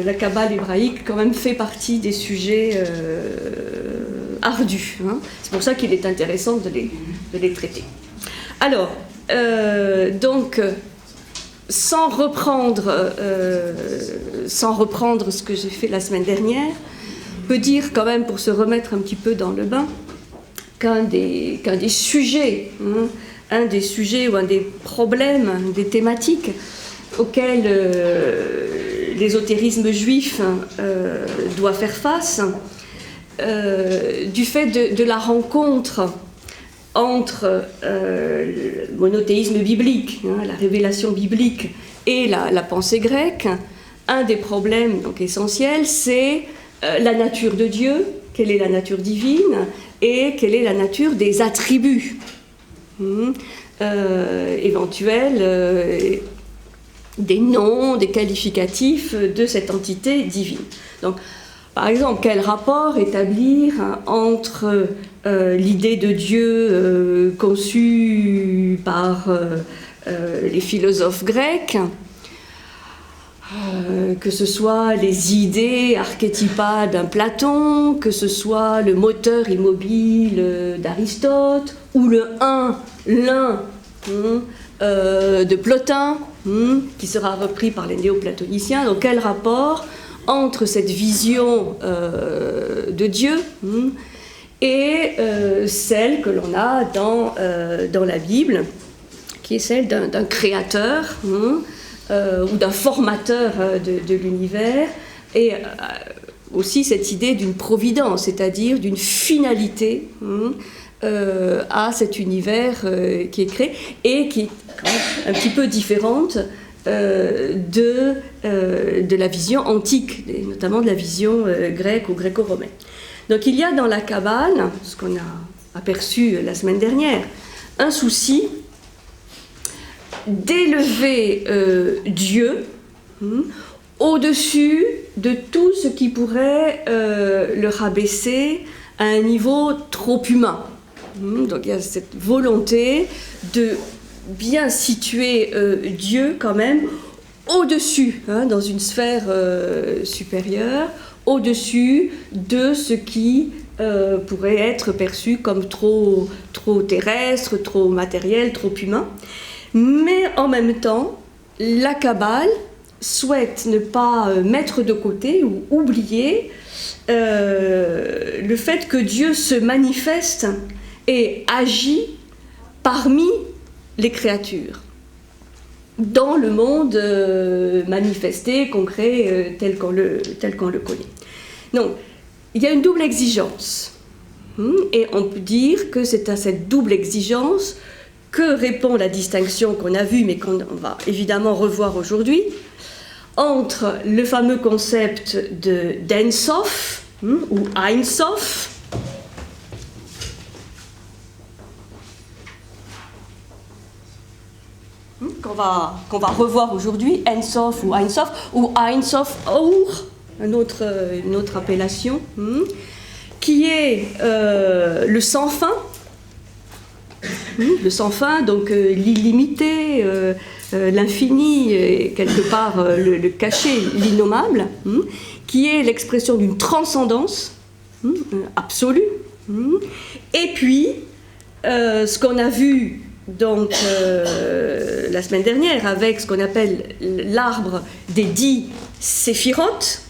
la Kabbale hébraïque quand même fait partie des sujets ardus. Hein. C'est pour ça qu'il est intéressant de les traiter. Alors, donc, sans reprendre ce que j'ai fait la semaine dernière, on peut dire quand même, pour se remettre un petit peu dans le bain, qu'un des sujets, hein, un des sujets ou un des problèmes, des thématiques auxquelles l'ésotérisme juif doit faire face, du fait de la rencontre entre le monothéisme biblique, hein, la révélation biblique et la pensée grecque, un des problèmes donc, essentiels, c'est la nature de Dieu, quelle est la nature divine et quelle est la nature des attributs éventuels, des noms, des qualificatifs de cette entité divine. Donc, par exemple, quel rapport établir entre l'idée de Dieu conçue par les philosophes grecs, que ce soit les idées archétypales d'un Platon, que ce soit le moteur immobile d'Aristote, ou l'un de Plotin, qui sera repris par les néoplatoniciens. Donc quel rapport entre cette vision de Dieu et celle que l'on a dans la Bible, qui est celle d'un créateur ou d'un formateur de l'univers, et aussi cette idée d'une providence, c'est-à-dire d'une finalité à cet univers qui est créé et qui est quand même un petit peu différente de la vision antique, et notamment de la vision grecque ou gréco-romaine. Donc il y a dans la Kabbale, ce qu'on a aperçu la semaine dernière, un souci d'élever Dieu au-dessus de tout ce qui pourrait le rabaisser à un niveau trop humain. Donc il y a cette volonté de bien situer Dieu quand même au-dessus, dans une sphère supérieure, au-dessus de ce qui pourrait être perçu comme trop terrestre, trop matériel, trop humain. Mais en même temps, la Kabbale souhaite ne pas mettre de côté ou oublier le fait que Dieu se manifeste et agit parmi les créatures, dans le monde manifesté, concret, tel qu'on le connaît. Donc, il y a une double exigence. Et on peut dire que c'est à cette double exigence que répond la distinction qu'on a vue, mais qu'on va évidemment revoir aujourd'hui, entre le fameux concept d'En Sof, ou Ein Sof, qu'on va revoir aujourd'hui, En Sof ou Ein Sof Or, une autre appellation, qui est le sans fin, donc l'illimité, l'infini, et quelque part le caché, l'innommable, qui est l'expression d'une transcendance absolue. Et puis, ce qu'on a vu donc la semaine dernière avec ce qu'on appelle l'arbre des 10 séphirotes,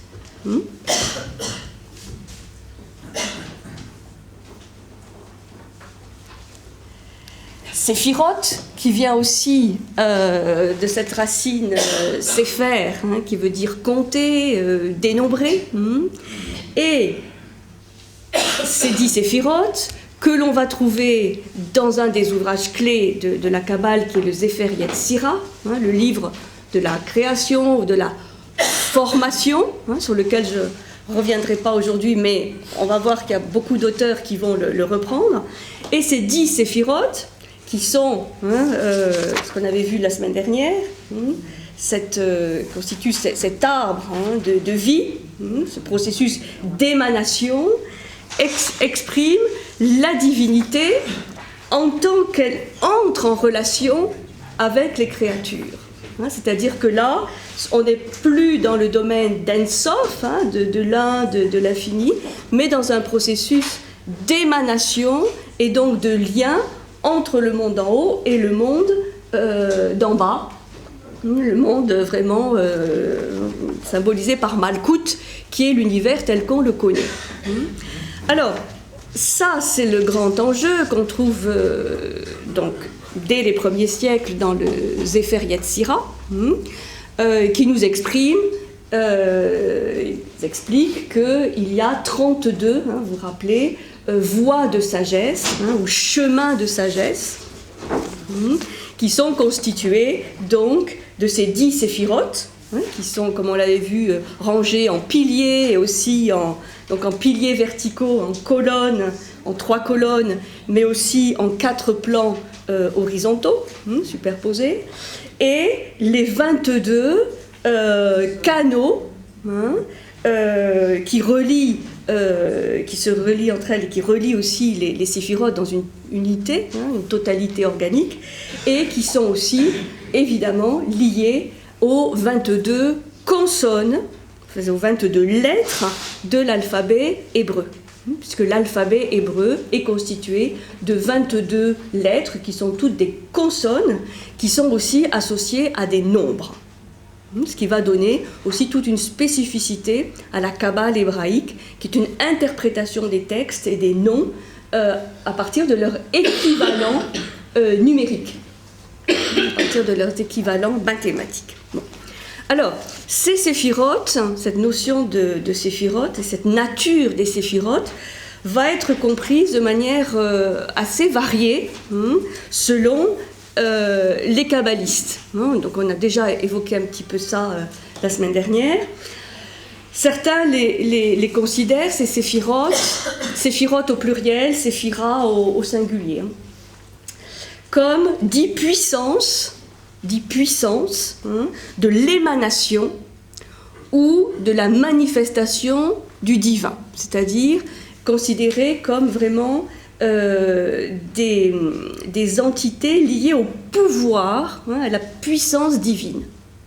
Séphirote, qui vient aussi de cette racine sépher, qui veut dire compter, dénombrer, et ces 10 séphirotes que l'on va trouver dans un des ouvrages clés de la Kabbale, qui est le Sefer Yetzira, le livre de la création ou de la formation, sur lequel je ne reviendrai pas aujourd'hui, mais on va voir qu'il y a beaucoup d'auteurs qui vont le reprendre. Et ces 10 séphirotes, qui sont ce qu'on avait vu la semaine dernière, constitue cet arbre de vie, ce processus d'émanation, exprime la divinité en tant qu'elle entre en relation avec les créatures. c'est-à-dire que là, on n'est plus dans le domaine d'Ensof, de l'Inde, de l'infini, mais dans un processus d'émanation et donc de lien entre le monde d'en haut et le monde d'en bas, le monde vraiment symbolisé par Malkout, qui est l'univers tel qu'on le connaît. Alors, ça, c'est le grand enjeu qu'on trouve donc, dès les premiers siècles dans le Sefer Yetzira, qui nous explique qu'il y a 32, vous vous rappelez, voies de sagesse, ou chemins de sagesse, qui sont constitués donc de ces 10 séphirotes, qui sont, comme on l'avait vu, rangés en piliers et aussi en piliers verticaux, en colonnes, en 3 colonnes, mais aussi en 4 plans horizontaux, superposés, et les 22 canaux qui se relient entre elles et qui relient aussi les séphirotes dans une unité, une totalité organique, et qui sont aussi évidemment liés aux 22 consonnes, aux 22 lettres de l'alphabet hébreu, puisque l'alphabet hébreu est constitué de 22 lettres qui sont toutes des consonnes, qui sont aussi associées à des nombres. Ce qui va donner aussi toute une spécificité à la Kabbale hébraïque, qui est une interprétation des textes et des noms à partir de leur équivalent numérique, à partir de leurs équivalents mathématiques. Bon. Alors, ces séphirotes, cette notion de séphirotes et cette nature des séphirotes va être comprise de manière assez variée selon les kabbalistes. Donc on a déjà évoqué un petit peu ça la semaine dernière. Certains les considèrent, ces séphirotes au pluriel, séphira au singulier, comme 10 puissances de l'émanation ou de la manifestation du divin, c'est-à-dire considérées comme vraiment des entités liées au pouvoir, à la puissance divine.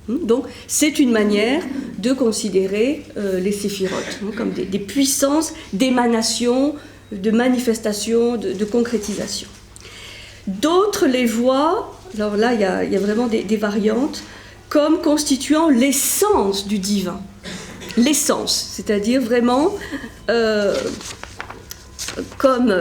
Donc c'est une manière de considérer les séphirotes comme des puissances d'émanation, de manifestation, de concrétisation. D'autres les voient, alors là il y a vraiment des variantes, comme constituant l'essence du divin. L'essence, c'est-à-dire vraiment comme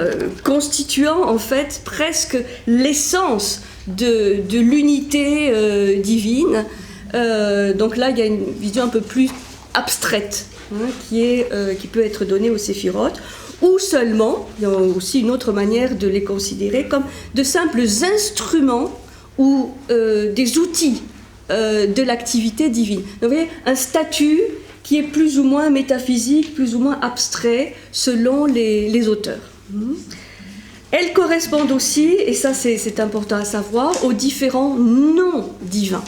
constituant en fait presque l'essence de l'unité divine. Donc là il y a une vision un peu plus abstraite qui peut être donnée aux séphirotes, ou seulement, il y a aussi une autre manière de les considérer comme de simples instruments ou des outils de l'activité divine. Donc, vous voyez, un statut qui est plus ou moins métaphysique, plus ou moins abstrait, selon les auteurs. Elles correspondent aussi, et ça c'est important à savoir, aux différents noms divins,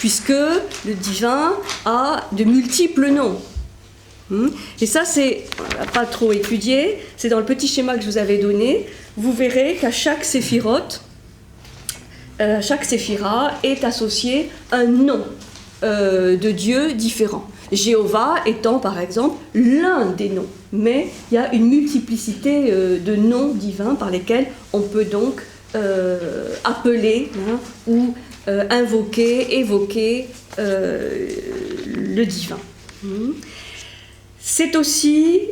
puisque le divin a de multiples noms. Et ça, on n'a pas trop étudié, c'est dans le petit schéma que je vous avais donné. Vous verrez qu'à chaque séphirote, chaque séphira est associé un nom de Dieu différent. Jéhovah étant par exemple l'un des noms, mais il y a une multiplicité de noms divins par lesquels on peut donc appeler ou invoquer, évoquer le divin. C'est aussi,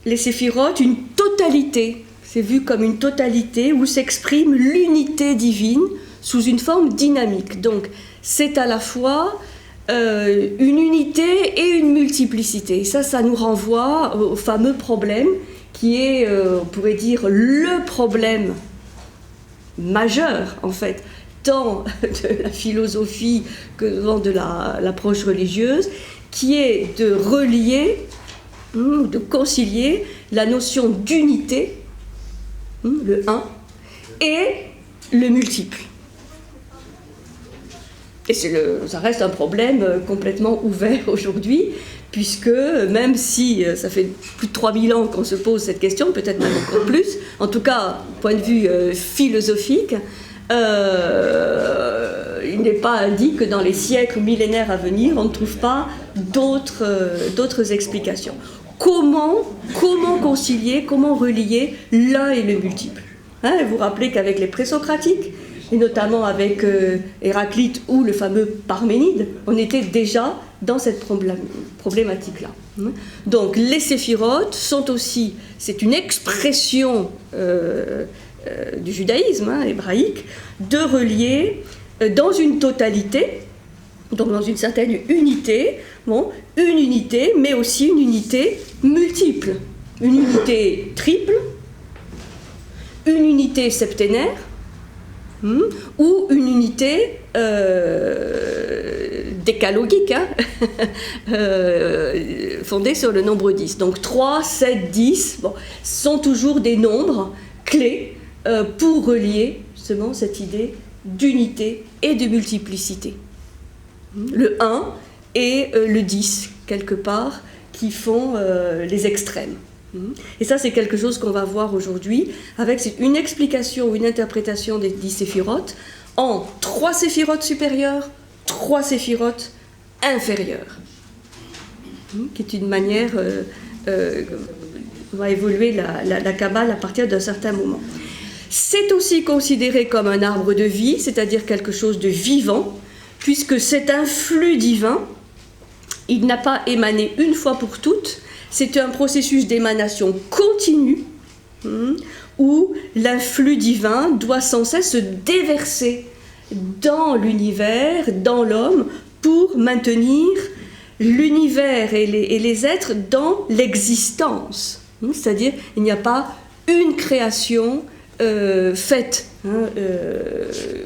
les séphirotes, une totalité. C'est vu comme une totalité où s'exprime l'unité divine sous une forme dynamique. Donc, c'est à la fois une unité et une multiplicité. Et ça nous renvoie au fameux problème qui est, on pourrait dire, le problème majeur, en fait, tant de la philosophie que de l'approche religieuse, qui est de relier, de concilier la notion d'unité, le un, et le multiple. Et ça reste un problème complètement ouvert aujourd'hui, puisque même si ça fait plus de 3000 ans qu'on se pose cette question, peut-être même encore plus, en tout cas, point de vue philosophique, il n'est pas dit que dans les siècles millénaires à venir, on ne trouve pas d'autres explications. Comment concilier, comment relier l'un et le multiple, hein, vous vous rappelez qu'avec les présocratiques, et notamment avec Héraclite ou le fameux Parménide, on était déjà dans cette problématique-là. Donc les séphirotes sont aussi, c'est une expression du judaïsme hébraïque, de relier dans une totalité, donc dans une certaine unité, une unité, mais aussi une unité multiple, une unité triple, une unité septénaire, ou une unité décalogique, fondée sur le nombre 10. Donc 3, 7, 10 sont toujours des nombres clés pour relier justement cette idée d'unité et de multiplicité. Le 1 et le 10, quelque part, qui font les extrêmes. Et ça, c'est quelque chose qu'on va voir aujourd'hui, avec une explication ou une interprétation des 10 séphirotes en 3 séphirotes supérieures, 3 séphirotes inférieures, qui est une manière va évoluer la Kabbale à partir d'un certain moment. C'est aussi considéré comme un arbre de vie, c'est-à-dire quelque chose de vivant, puisque c'est un flux divin, il n'a pas émané une fois pour toutes, c'est un processus d'émanation continue, où l'influx divin doit sans cesse se déverser dans l'univers, dans l'homme, pour maintenir l'univers et les êtres dans l'existence. C'est-à-dire, il n'y a pas une création faite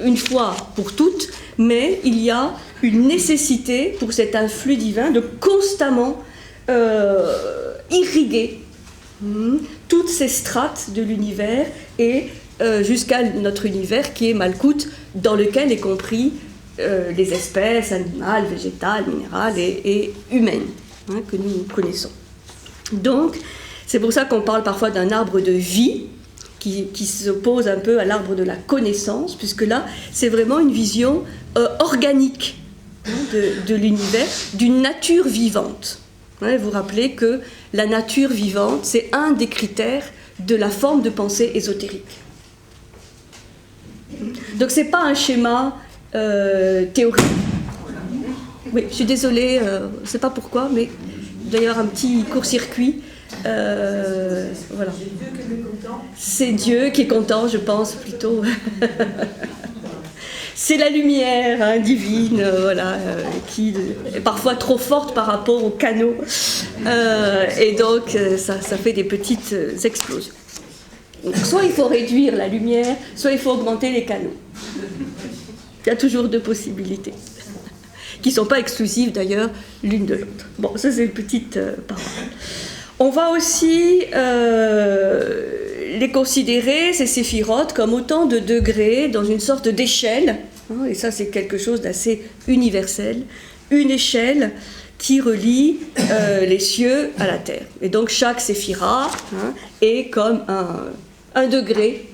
une fois pour toutes, mais il y a une nécessité pour cet influx divin de constamment irriguer toutes ces strates de l'univers et jusqu'à notre univers qui est Malkout, dans lequel est compris les espèces animales, végétales, minérales et humaines que nous connaissons. Donc, c'est pour ça qu'on parle parfois d'un arbre de vie qui s'oppose un peu à l'arbre de la connaissance, puisque là, c'est vraiment une vision organique de l'univers, d'une nature vivante. Vous vous rappelez que la nature vivante, c'est un des critères de la forme de pensée ésotérique. Donc, ce n'est pas un schéma théorique. Oui, je suis désolée, je ne sais pas pourquoi, mais il doit y avoir un petit court-circuit. Voilà. C'est Dieu qui est content, je pense, plutôt. C'est la lumière divine, qui est parfois trop forte par rapport au canot. Et donc, ça fait des petites explosions. Donc, soit il faut réduire la lumière, soit il faut augmenter les canaux. Il y a toujours deux possibilités, qui ne sont pas exclusives d'ailleurs l'une de l'autre. Bon, ça c'est une petite parole. On va aussi les considérer, ces séphirotes, comme autant de degrés dans une sorte d'échelle, et ça c'est quelque chose d'assez universel, une échelle qui relie les cieux à la terre. Et donc chaque séphira est comme un degré,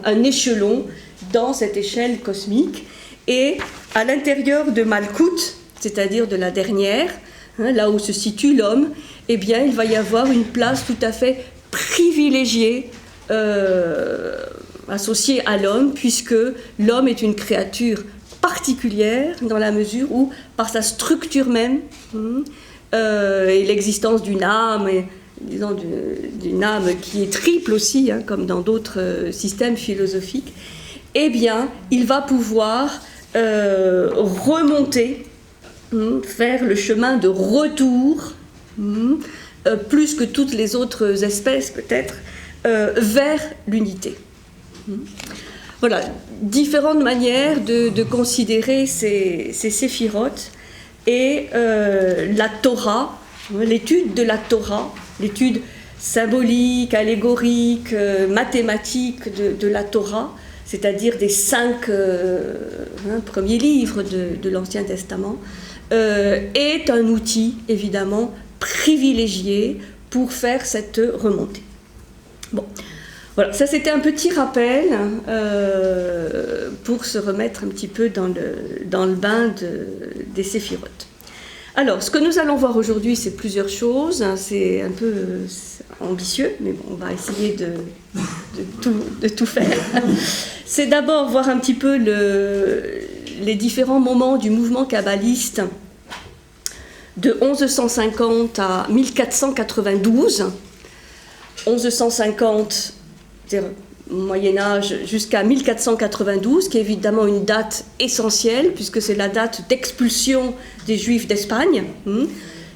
un échelon dans cette échelle cosmique. Et à l'intérieur de Malkout, c'est-à-dire de la dernière, là où se situe l'homme, eh bien, il va y avoir une place tout à fait privilégiée associée à l'homme, puisque l'homme est une créature particulière dans la mesure où, par sa structure même, et l'existence d'une âme, et, disons, d'une âme qui est triple aussi, comme dans d'autres systèmes philosophiques, eh bien, il va pouvoir remonter, faire le chemin de retour, plus que toutes les autres espèces peut-être, vers l'unité. Voilà, différentes manières de considérer ces séphirotes et la Torah, l'étude de la Torah, l'étude symbolique, allégorique, mathématique de la Torah, c'est-à-dire des 5 premiers livres de l'Ancien Testament, est un outil évidemment privilégié pour faire cette remontée. Bon, Voilà, ça c'était un petit rappel pour se remettre un petit peu dans le bain des séphirotes. Alors, ce que nous allons voir aujourd'hui, c'est plusieurs choses. C'est un peu ambitieux, mais bon, on va essayer de tout faire. C'est d'abord voir un petit peu les différents moments du mouvement kabbaliste de 1150 à 1492. 1150, c'est-à-dire Moyen-Âge, jusqu'à 1492, qui est évidemment une date essentielle, puisque c'est la date d'expulsion des Juifs d'Espagne.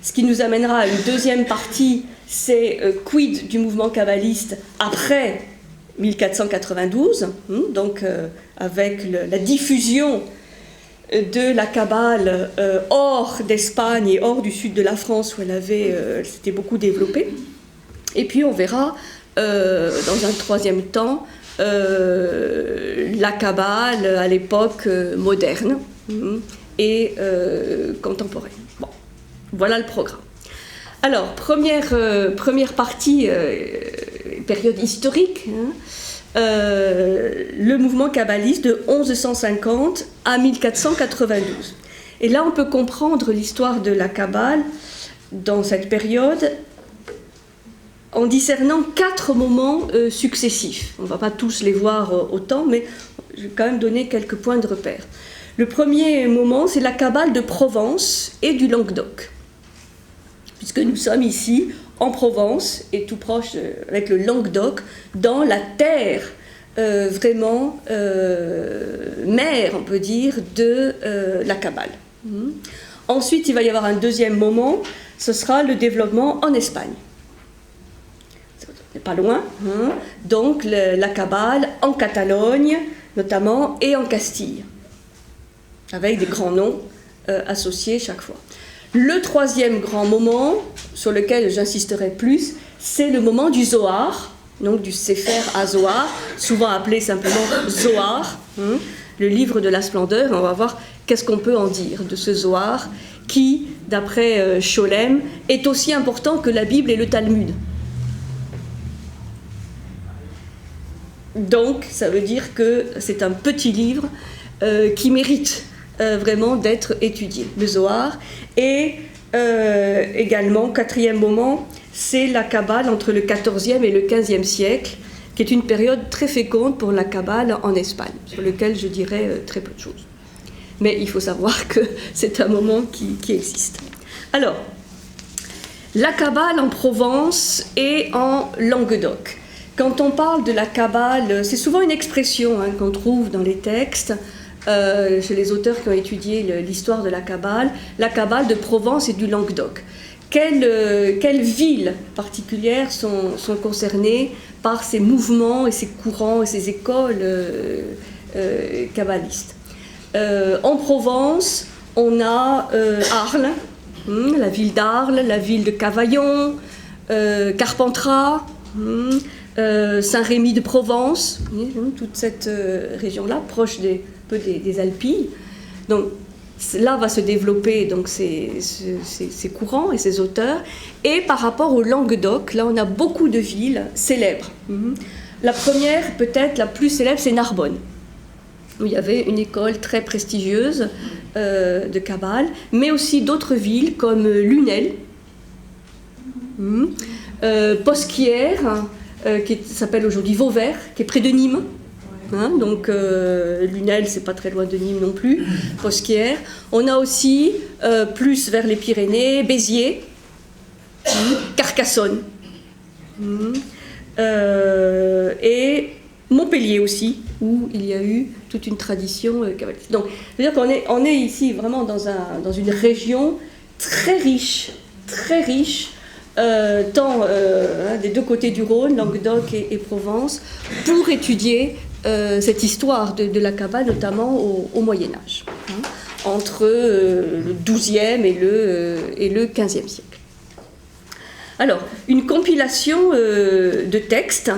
Ce qui nous amènera à une deuxième partie, c'est quid du mouvement kabbaliste après 1492, donc avec la diffusion de la Kabbale hors d'Espagne et hors du sud de la France, où elle s'était beaucoup développée. Et puis on verra dans un troisième temps la Kabbale à l'époque moderne et contemporaine. Bon, voilà le programme. Alors, première partie, période historique, le mouvement kabbaliste de 1150 à 1492. Et là, on peut comprendre l'histoire de la Kabbale dans cette période en discernant 4 moments successifs. On ne va pas tous les voir autant, mais je vais quand même donner quelques points de repère. Le premier moment, c'est la Kabbale de Provence et du Languedoc, puisque nous sommes ici en Provence et tout proche avec le Languedoc, dans la terre vraiment mère, on peut dire, de la Kabbale. Ensuite, il va y avoir un deuxième moment, ce sera le développement en Espagne. Pas loin, donc la Kabbale en Catalogne notamment et en Castille, avec des grands noms associés chaque fois. Le troisième grand moment, sur lequel j'insisterai plus, c'est le moment du Zohar, donc du Sefer HaZohar, souvent appelé simplement Zohar, le livre de la splendeur. On va voir qu'est-ce qu'on peut en dire de ce Zohar qui, d'après Scholem, est aussi important que la Bible et le Talmud. Donc, ça veut dire que c'est un petit livre qui mérite vraiment d'être étudié, le Zohar. Et également, quatrième moment, c'est la Kabbale entre le XIVe et le XVe siècle, qui est une période très féconde pour la Kabbale en Espagne, sur lequel je dirais très peu de choses. Mais il faut savoir que c'est un moment qui existe. Alors, la Kabbale en Provence et en Languedoc. Quand on parle de la Kabbale, c'est souvent une expression qu'on trouve dans les textes, chez les auteurs qui ont étudié l'histoire de la Kabbale de Provence et du Languedoc. Quelles villes particulières sont concernées par ces mouvements et ces courants et ces écoles kabbalistes? En Provence, on a Arles, la ville d'Arles, la ville de Cavaillon, Carpentras, Saint-Rémy de Provence, toute cette région-là, proche des Alpilles. Donc là va se développer donc, ces courants et ces auteurs. Et par rapport au Languedoc, là on a beaucoup de villes célèbres. La première, peut-être la plus célèbre, c'est Narbonne, où il y avait une école très prestigieuse de Kabbale, mais aussi d'autres villes comme Lunel, Posquières, qui s'appelle aujourd'hui Vauvert, qui est près de Nîmes. Donc Lunel, c'est pas très loin de Nîmes non plus. Posquières. On a aussi, plus vers les Pyrénées, Béziers, Carcassonne, et Montpellier aussi, où il y a eu toute une tradition kabbaliste. Donc, c'est-à-dire qu'on est ici vraiment dans une région très riche, tant des deux côtés du Rhône, Languedoc et Provence, pour étudier cette histoire de la Kabbale, notamment au Moyen-Âge, entre le XIIe et le XVe siècle. Alors, une compilation de textes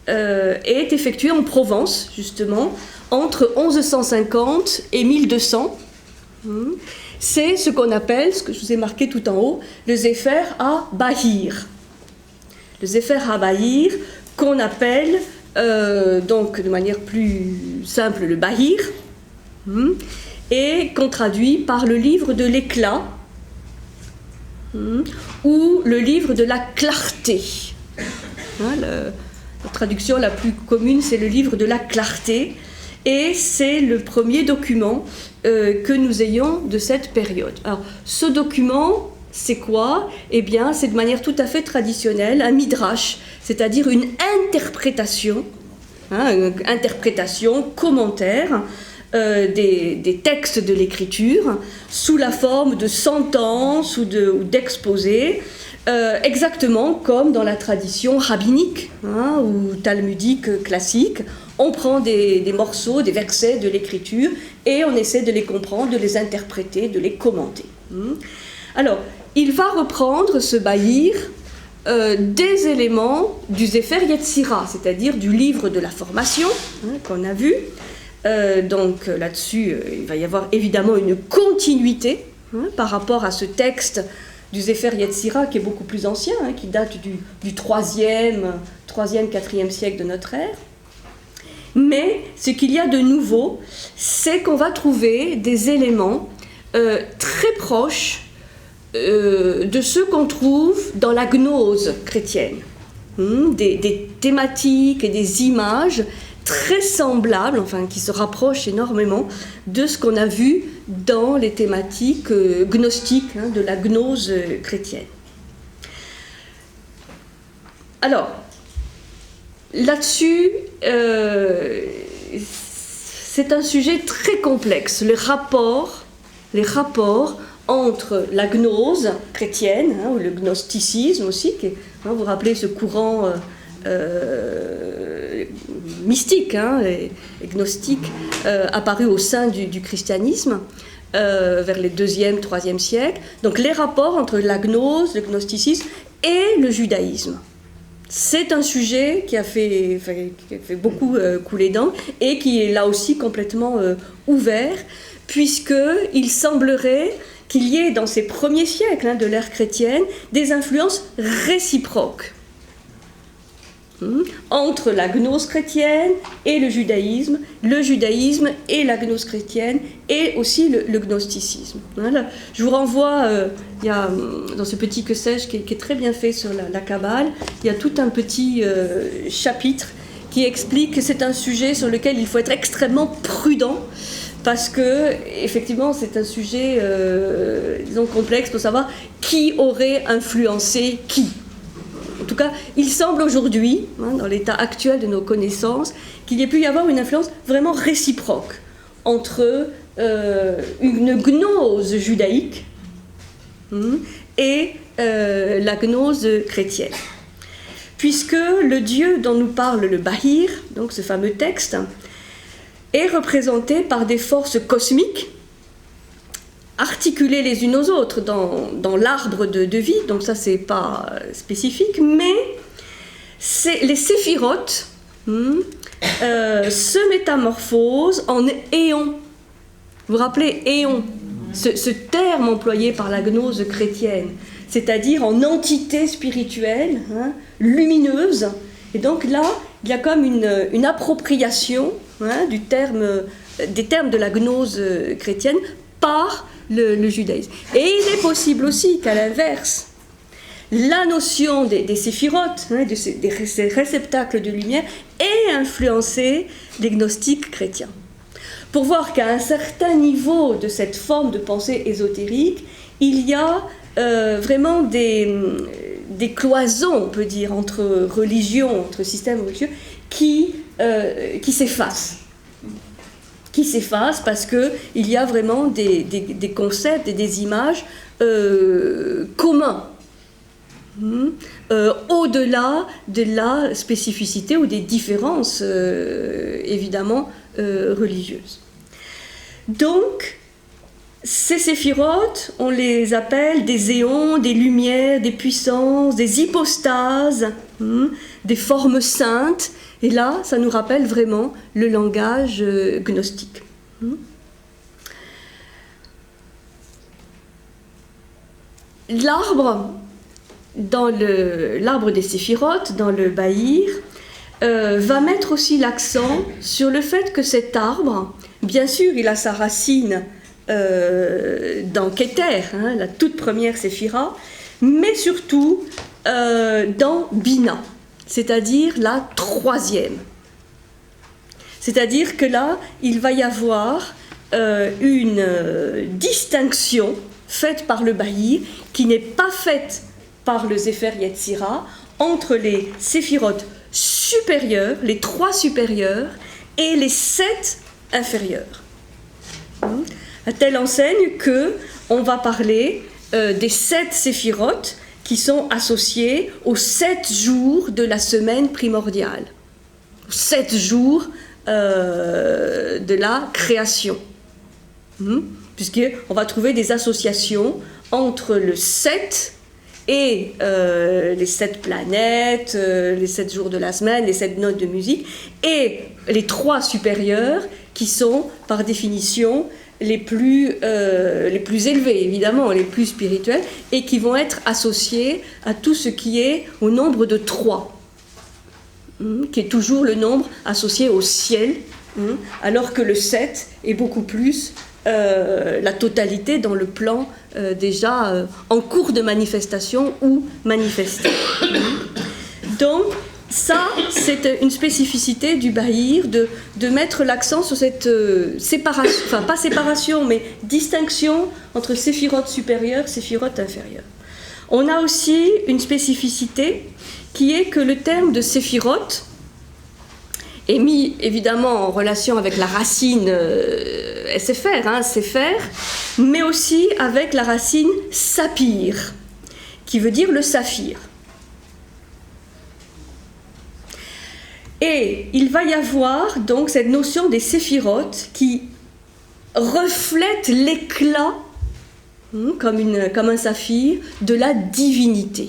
est effectuée en Provence, justement, entre 1150 et 1200. C'est ce qu'on appelle, ce que je vous ai marqué tout en haut, le Sefer HaBahir. Le Sefer HaBahir, qu'on appelle donc de manière plus simple le Bahir, et qu'on traduit par le livre de l'éclat, ou le livre de la clarté. La traduction la plus commune, c'est le livre de la clarté, et c'est le premier document que nous ayons de cette période. Alors, ce document, c'est quoi? Eh bien, c'est de manière tout à fait traditionnelle un midrash, c'est-à-dire une interprétation, commentaire des textes de l'écriture sous la forme de sentences ou d'exposés, exactement comme dans la tradition rabbinique ou talmudique classique. On prend des morceaux, des versets de l'écriture et on essaie de les comprendre, de les interpréter, de les commenter. Alors, il va reprendre ce Bahir des éléments du Sefer Yetzira, c'est-à-dire du livre de la formation qu'on a vu. Donc là-dessus, il va y avoir évidemment une continuité par rapport à ce texte du Sefer Yetzira qui est beaucoup plus ancien, qui date du 3e, 4e siècle de notre ère. Mais ce qu'il y a de nouveau, c'est qu'on va trouver des éléments très proches de ceux qu'on trouve dans la gnose chrétienne, des thématiques et des images très semblables, enfin qui se rapprochent énormément de ce qu'on a vu dans les thématiques gnostiques de la gnose chrétienne. Alors, là-dessus, c'est un sujet très complexe, les rapports entre la gnose chrétienne, ou le gnosticisme aussi, qui est, vous vous rappelez ce courant mystique et gnostique apparu au sein du christianisme vers les 2e, 3e siècles. Donc les rapports entre la gnose, le gnosticisme et le judaïsme. C'est un sujet qui a fait beaucoup couler d'encre et qui est là aussi complètement ouvert, puisqu'il semblerait qu'il y ait dans ces premiers siècles de l'ère chrétienne des influences réciproques entre la gnose chrétienne et le judaïsme et la gnose chrétienne et aussi le gnosticisme. Voilà. Je vous renvoie, il y a dans ce petit que sais-je qui est très bien fait sur la Kabbale, il y a tout un petit chapitre qui explique que c'est un sujet sur lequel il faut être extrêmement prudent, parce que effectivement c'est un sujet disons complexe pour savoir qui aurait influencé qui. En tout cas, il semble aujourd'hui, dans l'état actuel de nos connaissances, qu'il y ait pu y avoir une influence vraiment réciproque entre une gnose judaïque et la gnose chrétienne. Puisque le Dieu dont nous parle le Bahir, donc ce fameux texte, est représenté par des forces cosmiques articulées les unes aux autres dans l'arbre de vie, donc ça c'est pas spécifique, mais les séphirotes se métamorphosent en éons. Vous vous rappelez éons, ce terme employé par la gnose chrétienne, c'est-à-dire en entité spirituelle, lumineuse, et donc là il y a comme une appropriation des termes de la gnose chrétienne par le judaïsme. Et il est possible aussi qu'à l'inverse, la notion des séphirotes, de ces réceptacles de lumière, ait influencé les gnostiques chrétiens. Pour voir qu'à un certain niveau de cette forme de pensée ésotérique, il y a vraiment des cloisons, on peut dire, entre religions, entre systèmes religieux, qui s'effacent. Qui s'effacent parce qu'il y a vraiment des concepts et des images communs, au-delà de la spécificité ou des différences évidemment religieuses. Donc, ces séphirotes, on les appelle des éons, des lumières, des puissances, des hypostases, des formes saintes. Et là, ça nous rappelle vraiment le langage gnostique. L'arbre des séphirotes, dans le Bahir, va mettre aussi l'accent sur le fait que cet arbre, bien sûr, il a sa racine dans Keter, hein, la toute première séphira, mais surtout dans Bina, c'est-à-dire la troisième. C'est-à-dire que là, il va y avoir une distinction faite par le Bahir qui n'est pas faite par le Sefer Yetzira entre les séphirotes supérieurs, les 3 supérieurs, et les 7 inférieurs. À telle enseigne que on va parler des 7 séphirotes qui sont associés aux 7 jours de la semaine primordiale, 7 jours de la création. Puisqu'on va trouver des associations entre le 7 et les 7 planètes, les 7 jours de la semaine, les 7 notes de musique, et les 3 supérieurs qui sont, par définition, les plus élevés, évidemment, les plus spirituels, et qui vont être associés à tout ce qui est au nombre de 3, qui est toujours le nombre associé au ciel, alors que le 7 est beaucoup plus la totalité dans le plan déjà en cours de manifestation ou manifesté. Donc, ça, c'est une spécificité du Bahir de mettre l'accent sur cette séparation, enfin pas séparation, mais distinction entre séphirotes supérieures, séphirotes inférieures. On a aussi une spécificité qui est que le terme de séphirote est mis évidemment en relation avec la racine SFR, hein, Sefer, mais aussi avec la racine sapir, qui veut dire le saphir. Et il va y avoir donc cette notion des séphirotes qui reflète l'éclat, comme un saphir, de la divinité.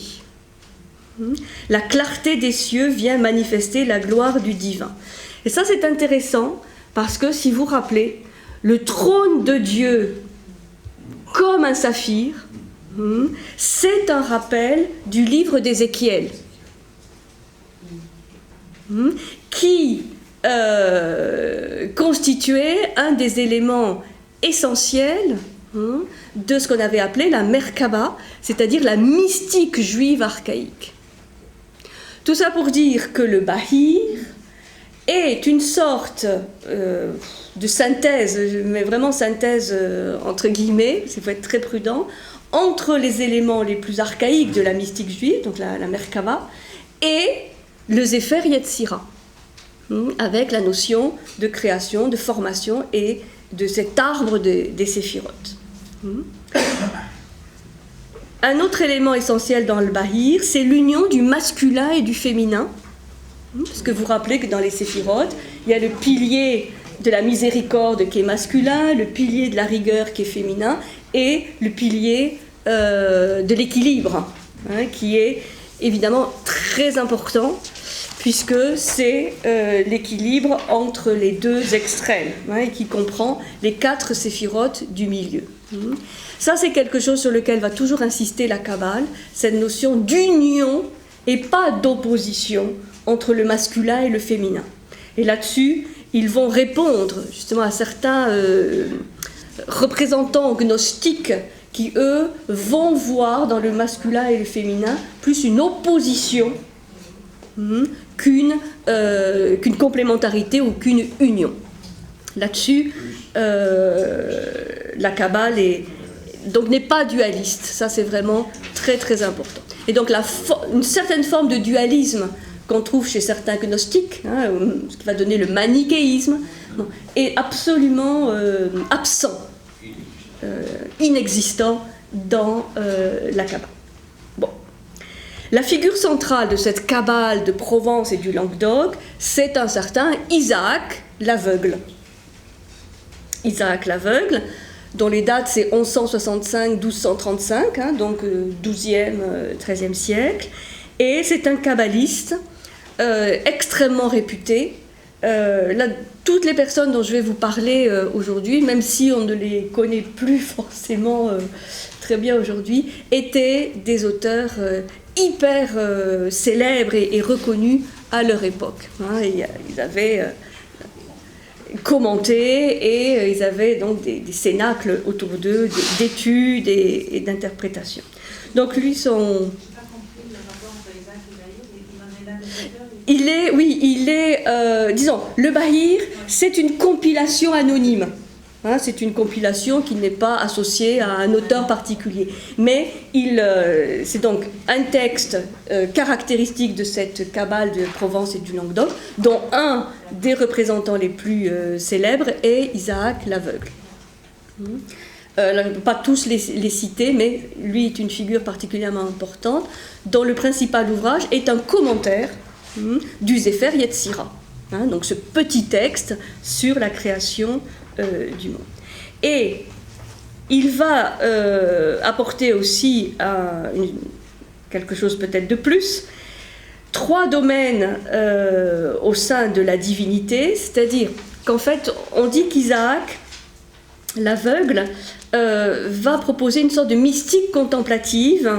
La clarté des cieux vient manifester la gloire du divin. Et ça, c'est intéressant parce que, si vous vous rappelez, le trône de Dieu comme un saphir, c'est un rappel du livre d'Ézéchiel, qui constituait un des éléments essentiels de ce qu'on avait appelé la Merkaba, c'est-à-dire la mystique juive archaïque. Tout ça pour dire que le Bahir est une sorte de synthèse, mais vraiment synthèse entre guillemets, il faut être très prudent, entre les éléments les plus archaïques de la mystique juive, donc la Merkaba, et le Sefer Yetzira, avec la notion de création, de formation et de cet arbre des séphirotes. Un autre élément essentiel dans le Bahir, c'est l'union du masculin et du féminin. Parce que vous vous rappelez que dans les séphirotes, il y a le pilier de la miséricorde qui est masculin, le pilier de la rigueur qui est féminin, et le pilier de l'équilibre, qui est évidemment très important, puisque c'est l'équilibre entre les deux extrêmes, et qui comprend les 4 séphirotes du milieu. Ça, c'est quelque chose sur lequel va toujours insister la Kabbale, cette notion d'union et pas d'opposition entre le masculin et le féminin. Et là-dessus, ils vont répondre justement à certains représentants gnostiques qui, eux, vont voir dans le masculin et le féminin plus une opposition qu'une complémentarité ou qu'une union. Là-dessus, la Kabbale n'est pas dualiste. Ça, c'est vraiment très très important. Et donc une certaine forme de dualisme qu'on trouve chez certains gnostiques, ce qui va donner le manichéisme, est absolument absent, inexistant dans la Kabbale. Bon. La figure centrale de cette Kabbale de Provence et du Languedoc, c'est un certain Isaac l'aveugle. Isaac l'aveugle, dont les dates c'est 1165-1235, donc 12e, 13e siècle, et c'est un kabbaliste extrêmement réputé. Là, toutes les personnes dont je vais vous parler aujourd'hui, même si on ne les connaît plus forcément très bien aujourd'hui, étaient des auteurs hyper célèbres et reconnus à leur époque. Hein, ils avaient commenté et ils avaient donc des cénacles autour d'eux, d'études et d'interprétations. Donc lui, disons, le Bahir, c'est une compilation anonyme. Hein, c'est une compilation qui n'est pas associée à un auteur particulier. Mais c'est donc un texte caractéristique de cette Kabbale de Provence et du Languedoc, dont un des représentants les plus célèbres est Isaac l'Aveugle. Alors, je ne peux pas tous les citer, mais lui est une figure particulièrement importante, dont le principal ouvrage est un commentaire du Sefer Yetzira. Hein, donc ce petit texte sur la création du monde. Et il va apporter aussi quelque chose peut-être de plus, 3 domaines au sein de la divinité, c'est-à-dire qu'en fait on dit qu'Isaac, l'aveugle, va proposer une sorte de mystique contemplative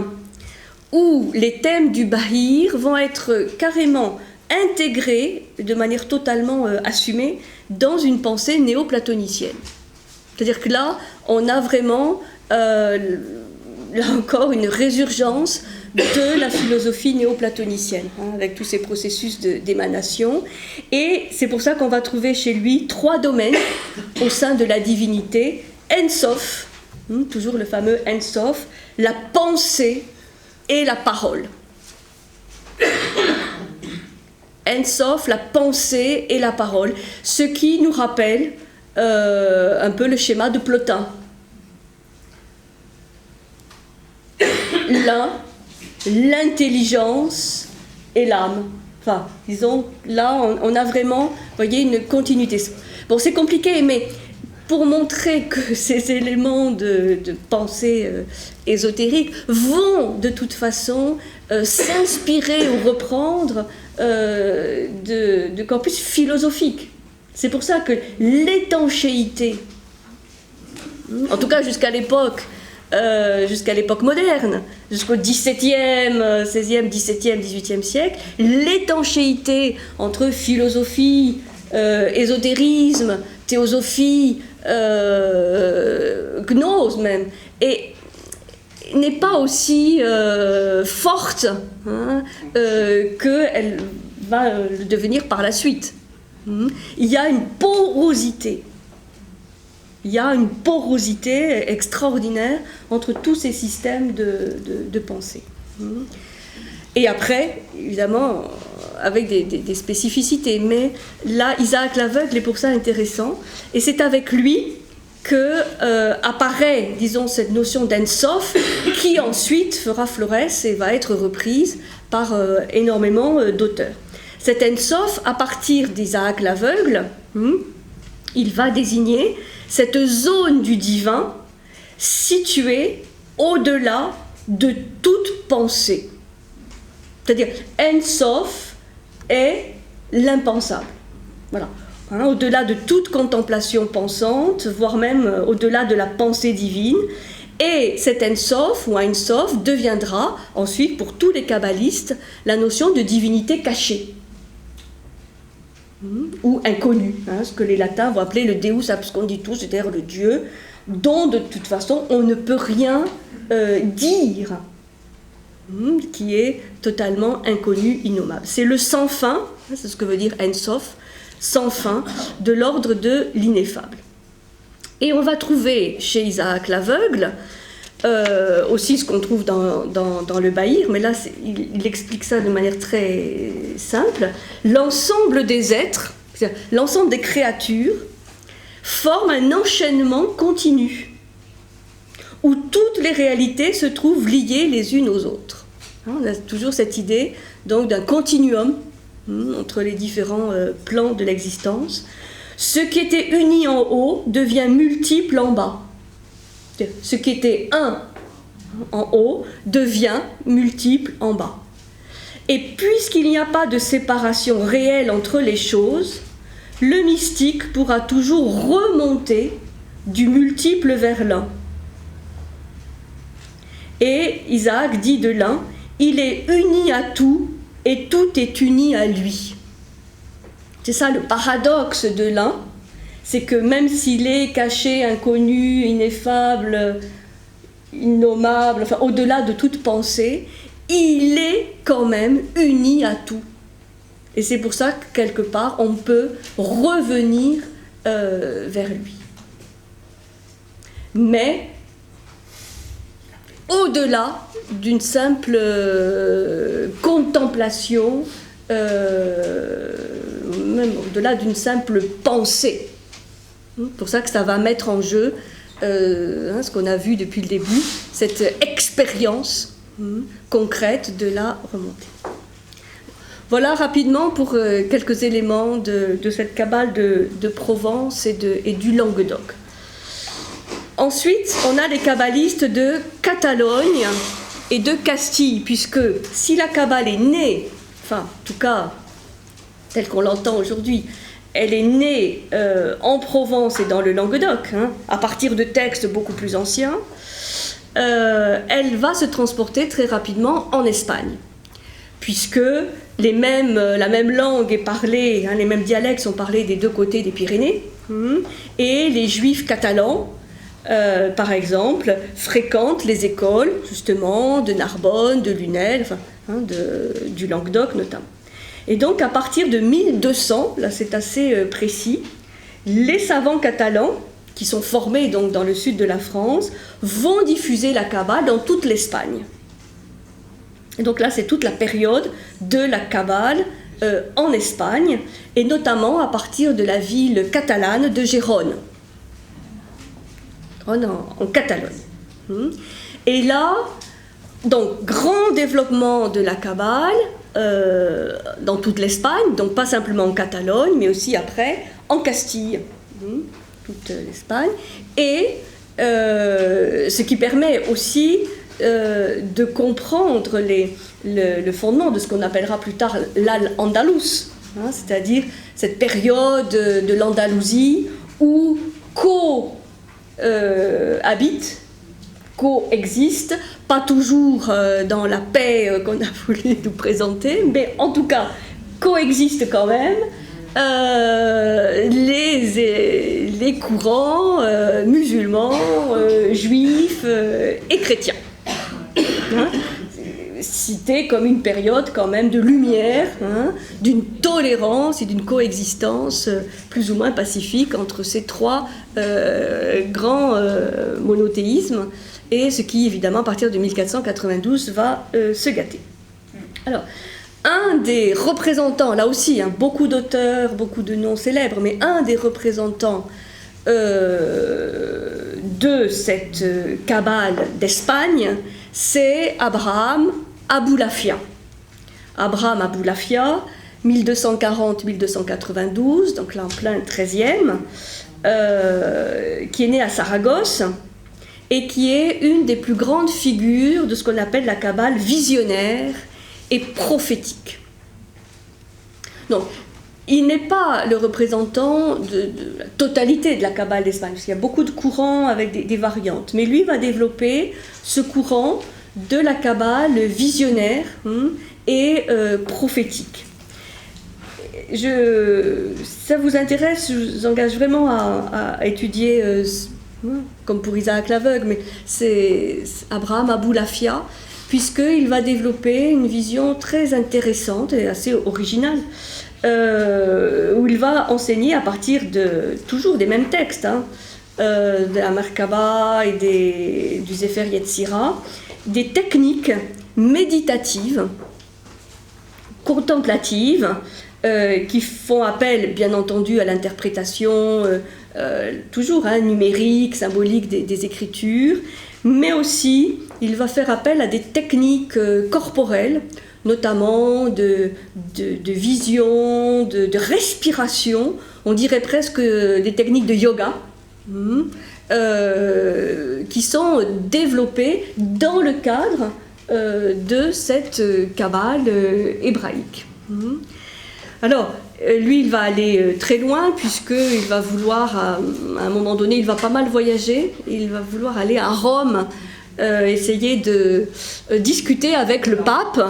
où les thèmes du Bahir vont être carrément intégrés de manière totalement assumée dans une pensée néoplatonicienne. C'est-à-dire que là, on a vraiment, là encore, une résurgence de la philosophie néoplatonicienne, hein, avec tous ces processus d'émanation. Et c'est pour ça qu'on va trouver chez lui 3 domaines au sein de la divinité. En Sof, toujours le fameux En Sof, la pensée et la parole. En Sof, la pensée et la parole, ce qui nous rappelle un peu le schéma de Plotin. L'intelligence et l'âme. Enfin, disons, là, on a vraiment, vous voyez, une continuité. Bon, c'est compliqué, mais pour montrer que ces éléments de pensée ésotérique vont, de toute façon, s'inspirer ou reprendre de corpus philosophique. C'est pour ça que l'étanchéité, en tout cas jusqu'à l'époque moderne, jusqu'au XVIIe, XVIe, XVIIe, XVIIIe siècle, l'étanchéité entre philosophie, ésotérisme, théosophie, gnose même, et n'est pas aussi forte qu'elle va le devenir par la suite. Il y a une porosité. Il y a une porosité extraordinaire entre tous ces systèmes de pensée. Et après, évidemment, avec des spécificités. Mais là, Isaac l'Aveugle est pour ça intéressant. Et c'est avec lui que apparaît, disons, cette notion d'En Sof, qui ensuite fera florès et va être reprise par énormément d'auteurs. Cet En Sof, à partir d'Isaac l'Aveugle, il va désigner cette zone du divin située au-delà de toute pensée. C'est-à-dire, En Sof est l'impensable. Voilà. Hein, au-delà de toute contemplation pensante, voire même au-delà de la pensée divine. Et cet En Sof, ou Ein Sof, deviendra ensuite, pour tous les kabbalistes, la notion de divinité cachée. Ou inconnu, hein, ce que les latins vont appeler le Deus absconditus, c'est-à-dire le Dieu dont de toute façon on ne peut rien dire, qui est totalement inconnu, innommable. C'est le sans fin, c'est ce que veut dire En Sof, sans fin, de l'ordre de l'ineffable. Et on va trouver chez Isaac l'Aveugle aussi ce qu'on trouve dans le Bahir, mais là il explique ça de manière très simple. L'ensemble des êtres, l'ensemble des créatures, forment un enchaînement continu, où toutes les réalités se trouvent liées les unes aux autres. On a toujours cette idée donc d'un continuum entre les différents plans de l'existence. Ce qui était uni en haut devient multiple en bas. Ce qui était un en haut devient multiple en bas. Et puisqu'il n'y a pas de séparation réelle entre les choses, le mystique pourra toujours remonter du multiple vers l'un. Et Isaac dit de l'un, il est uni à tout et tout est uni à lui. C'est ça le paradoxe de l'un, c'est que même s'il est caché, inconnu, ineffable, innommable, enfin au-delà de toute pensée, il est quand même uni à tout. Et c'est pour ça que quelque part on peut revenir vers lui. Mais au-delà d'une simple contemplation, même au-delà d'une simple pensée. C'est pour ça que ça va mettre en jeu ce qu'on a vu depuis le début, cette expérience concrète de la remontée. Voilà rapidement pour quelques éléments de cette Kabbale de Provence et du Languedoc. Ensuite, on a les kabbalistes de Catalogne et de Castille, puisque si la Kabbale est née, enfin, en tout cas, telle qu'on l'entend aujourd'hui, elle est née en Provence et dans le Languedoc, à partir de textes beaucoup plus anciens, elle va se transporter très rapidement en Espagne, puisque la même langue est parlée, les mêmes dialectes sont parlés des deux côtés des Pyrénées, et les juifs catalans, par exemple, fréquentent les écoles, justement, de Narbonne, de Lunel, du Languedoc notamment. Et donc, à partir de 1200, là c'est assez précis, les savants catalans, qui sont formés donc dans le sud de la France, vont diffuser la Kabbale dans toute l'Espagne. Et donc là, c'est toute la période de la Kabbale en Espagne, et notamment à partir de la ville catalane de Gérone, en Catalogne. Et là, donc, grand développement de la Kabbale dans toute l'Espagne, donc pas simplement en Catalogne, mais aussi après en Castille, toute l'Espagne, et ce qui permet aussi de comprendre le fondement de ce qu'on appellera plus tard l'Al-Andalus, c'est-à-dire cette période de l'Andalousie où cohabitent, coexistent, pas toujours dans la paix qu'on a voulu nous présenter, mais en tout cas coexistent quand même les courants musulmans, juifs et chrétiens. Cité comme une période quand même de lumière, d'une tolérance et d'une coexistence plus ou moins pacifique entre ces trois grands monothéismes, et ce qui évidemment à partir de 1492 va se gâter. Alors, un des représentants, là aussi, beaucoup d'auteurs, beaucoup de noms célèbres, mais un des représentants de cette Kabbale d'Espagne, c'est Abraham Aboulafia. Abraham Aboulafia, 1240-1292, donc là en plein 13e, qui est né à Saragosse et qui est une des plus grandes figures de ce qu'on appelle la Kabbale visionnaire et prophétique. Donc, il n'est pas le représentant de la totalité de la Kabbale d'Espagne, parce qu'il y a beaucoup de courants avec des variantes, mais lui va développer ce courant de la Kabbale visionnaire et prophétique. Ça vous intéresse, je vous engage vraiment à étudier, comme pour Isaac l'aveugle, mais c'est Abraham Aboulafia, puisqu'il va développer une vision très intéressante et assez originale, où il va enseigner à partir toujours des mêmes textes, de la Merkaba et du Sefer Yetzira, des techniques méditatives, contemplatives, qui font appel bien entendu à l'interprétation toujours numérique, symbolique des écritures, mais aussi il va faire appel à des techniques corporelles, notamment de vision, de respiration, on dirait presque des techniques de yoga, qui sont développées dans le cadre de cette Kabbale hébraïque. Alors, lui, il va aller très loin, puisqu'il va vouloir, à un moment donné, il va pas mal voyager, il va vouloir aller à Rome essayer de discuter avec le pape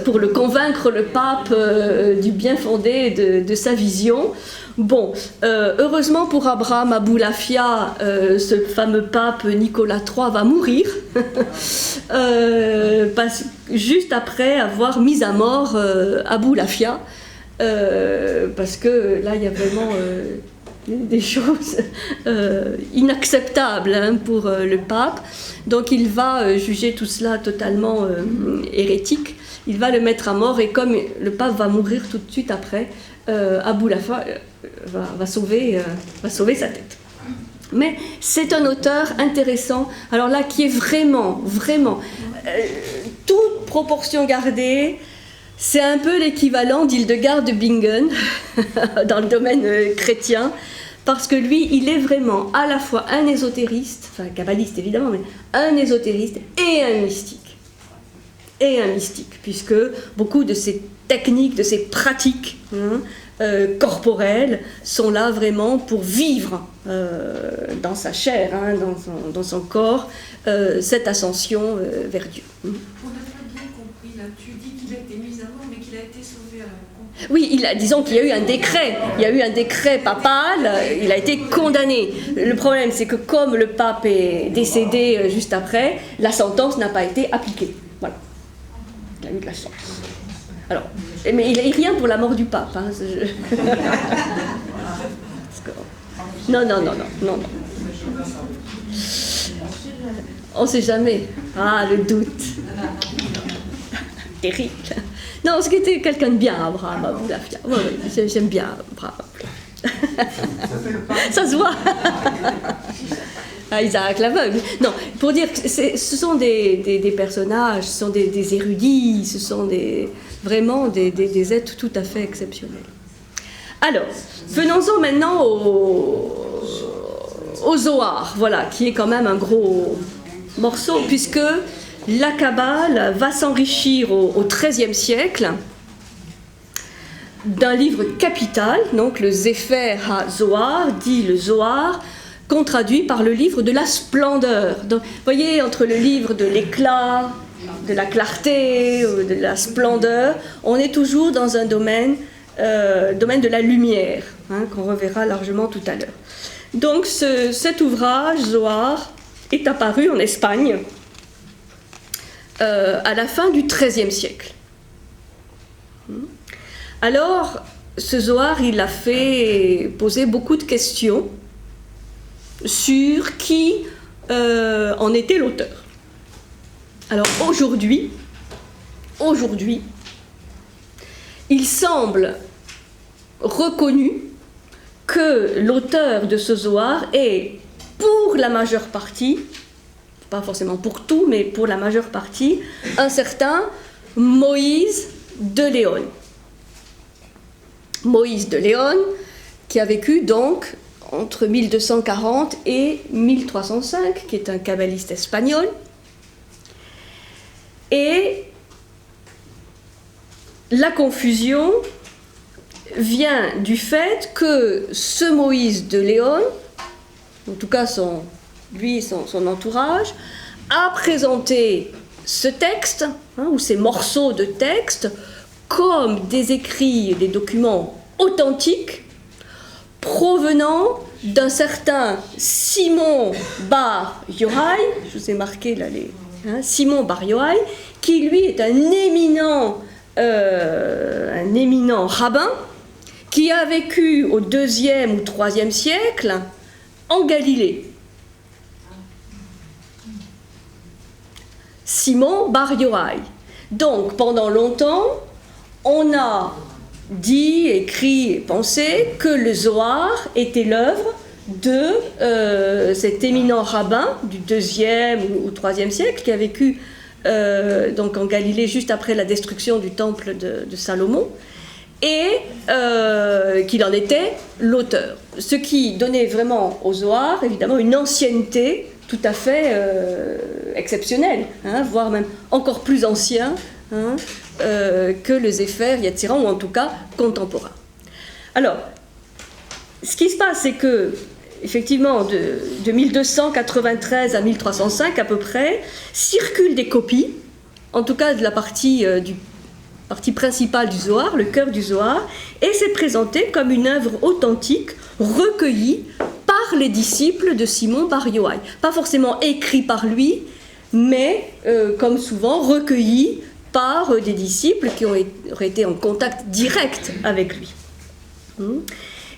pour le convaincre, le pape, du bien fondé de sa vision. Bon, heureusement pour Abraham Aboulafia, ce fameux pape Nicolas III va mourir juste après avoir mis à mort Aboulafia, parce que là il y a vraiment des choses inacceptables pour le pape. Donc il va juger tout cela totalement hérétique, il va le mettre à mort, et comme le pape va mourir tout de suite après, Aboulafia va sauver sa tête. Mais c'est un auteur intéressant, alors là, qui est vraiment, toute proportion gardée, c'est un peu l'équivalent d'Hildegard de Bingen dans le domaine chrétien, parce que lui, il est vraiment à la fois un ésotériste, enfin kabbaliste évidemment, mais un ésotériste et un mystique. Puisque beaucoup de ces techniques, de ces pratiques corporelles sont là vraiment pour vivre dans sa chair, dans son corps, cette ascension vers Dieu. On n'a pas bien compris là, tu dis qu'il a été mis à mort mais qu'il a été sauvé à la Oui, disons qu'il y a eu un décret papal, il a été condamné. Le problème, c'est que comme le pape est décédé juste après, la sentence n'a pas été appliquée. Voilà. Il a eu de la chance. Alors, mais il n'a rien pour la mort du pape. Non. On ne sait jamais. Ah, le doute. Terrible. Non, ce qui était quelqu'un de bien, Abraham Aboulafia. Oui, j'aime bien Abraham. Ça se voit. Isaac l'aveugle. Non, pour dire que ce sont des personnages, ce sont des érudits, ce sont vraiment des êtres tout à fait exceptionnels. Alors, venons-en maintenant au Zohar, voilà, qui est quand même un gros morceau, puisque la Kabbale va s'enrichir au XIIIe siècle d'un livre capital, donc le Sefer HaZohar, dit le Zohar, qu'on traduit par le livre de la splendeur. Donc, vous voyez, entre le livre de l'éclat, de la clarté, de la splendeur, on est toujours dans un domaine de la lumière, qu'on reverra largement tout à l'heure. Donc cet ouvrage, Zohar, est apparu en Espagne à la fin du XIIIe siècle. Alors, ce Zohar, il a fait poser beaucoup de questions sur qui en était l'auteur. Alors aujourd'hui, il semble reconnu que l'auteur de ce Zohar est, pour la majeure partie, pas forcément pour tout, mais pour la majeure partie, un certain Moïse de Léon. Moïse de Léon, qui a vécu donc entre 1240 et 1305, qui est un kabbaliste espagnol. Et la confusion vient du fait que ce Moïse de Léon, en tout cas son entourage, a présenté ce texte, ou ces morceaux de texte, comme des écrits, des documents authentiques, provenant d'un certain Simon Bar Yochai, je vous ai marqué là Simon Bar Yochai, qui lui est un éminent rabbin, qui a vécu au 2e ou 3e siècle en Galilée. Simon Bar Yochai. Donc, pendant longtemps, on a dit, écrit et pensé que le Zohar était l'œuvre de cet éminent rabbin du 2e ou 3e siècle qui a vécu donc en Galilée juste après la destruction du temple de Salomon, et qu'il en était l'auteur. Ce qui donnait vraiment au Zohar, évidemment, une ancienneté tout à fait exceptionnelle, voire même encore plus ancien que le Sefer Yetzirah, ou en tout cas contemporain. Alors, ce qui se passe, c'est que effectivement, de 1293 à 1305 à peu près, circulent des copies, en tout cas de la partie principale du Zohar, le cœur du Zohar, et c'est présenté comme une œuvre authentique, recueillie par les disciples de Simon Bar Yohai. Pas forcément écrit par lui, mais comme souvent recueilli par des disciples qui auraient été en contact direct avec lui.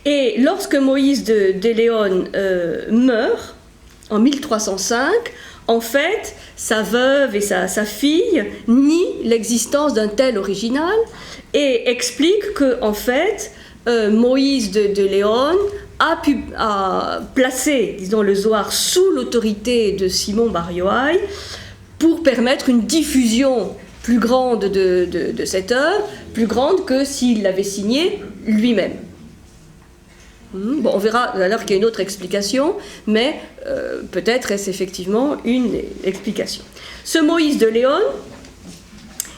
Et lorsque Moïse de Léon meurt, en 1305, en fait, sa veuve et sa fille nient l'existence d'un tel original et expliquent que, en fait, Moïse de Léon a placé, disons, le Zohar sous l'autorité de Simon Bar Yohai pour permettre une diffusion plus grande de cette œuvre, plus grande que s'il l'avait signée lui-même. Bon, on verra tout à l'heure qu'il y a une autre explication, mais peut-être est-ce effectivement une explication. Ce Moïse de Léon,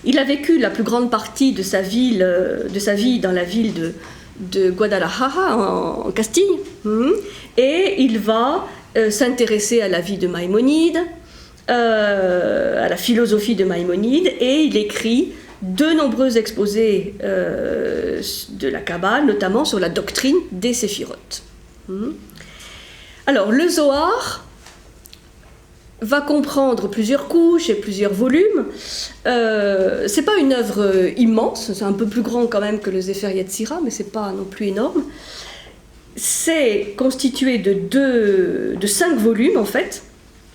il a vécu la plus grande partie de sa vie dans la ville de Guadalajara, en Castille, et il va s'intéresser à la vie de Maïmonide, à la philosophie de Maïmonide, et il écrit de nombreux exposés de la Kabbale, notamment sur la doctrine des séphirotes. Alors, le Zohar va comprendre plusieurs couches et plusieurs volumes. C'est pas une œuvre immense, c'est un peu plus grand quand même que le Sefer Yetzira, mais c'est pas non plus énorme. C'est constitué de 5 volumes en fait,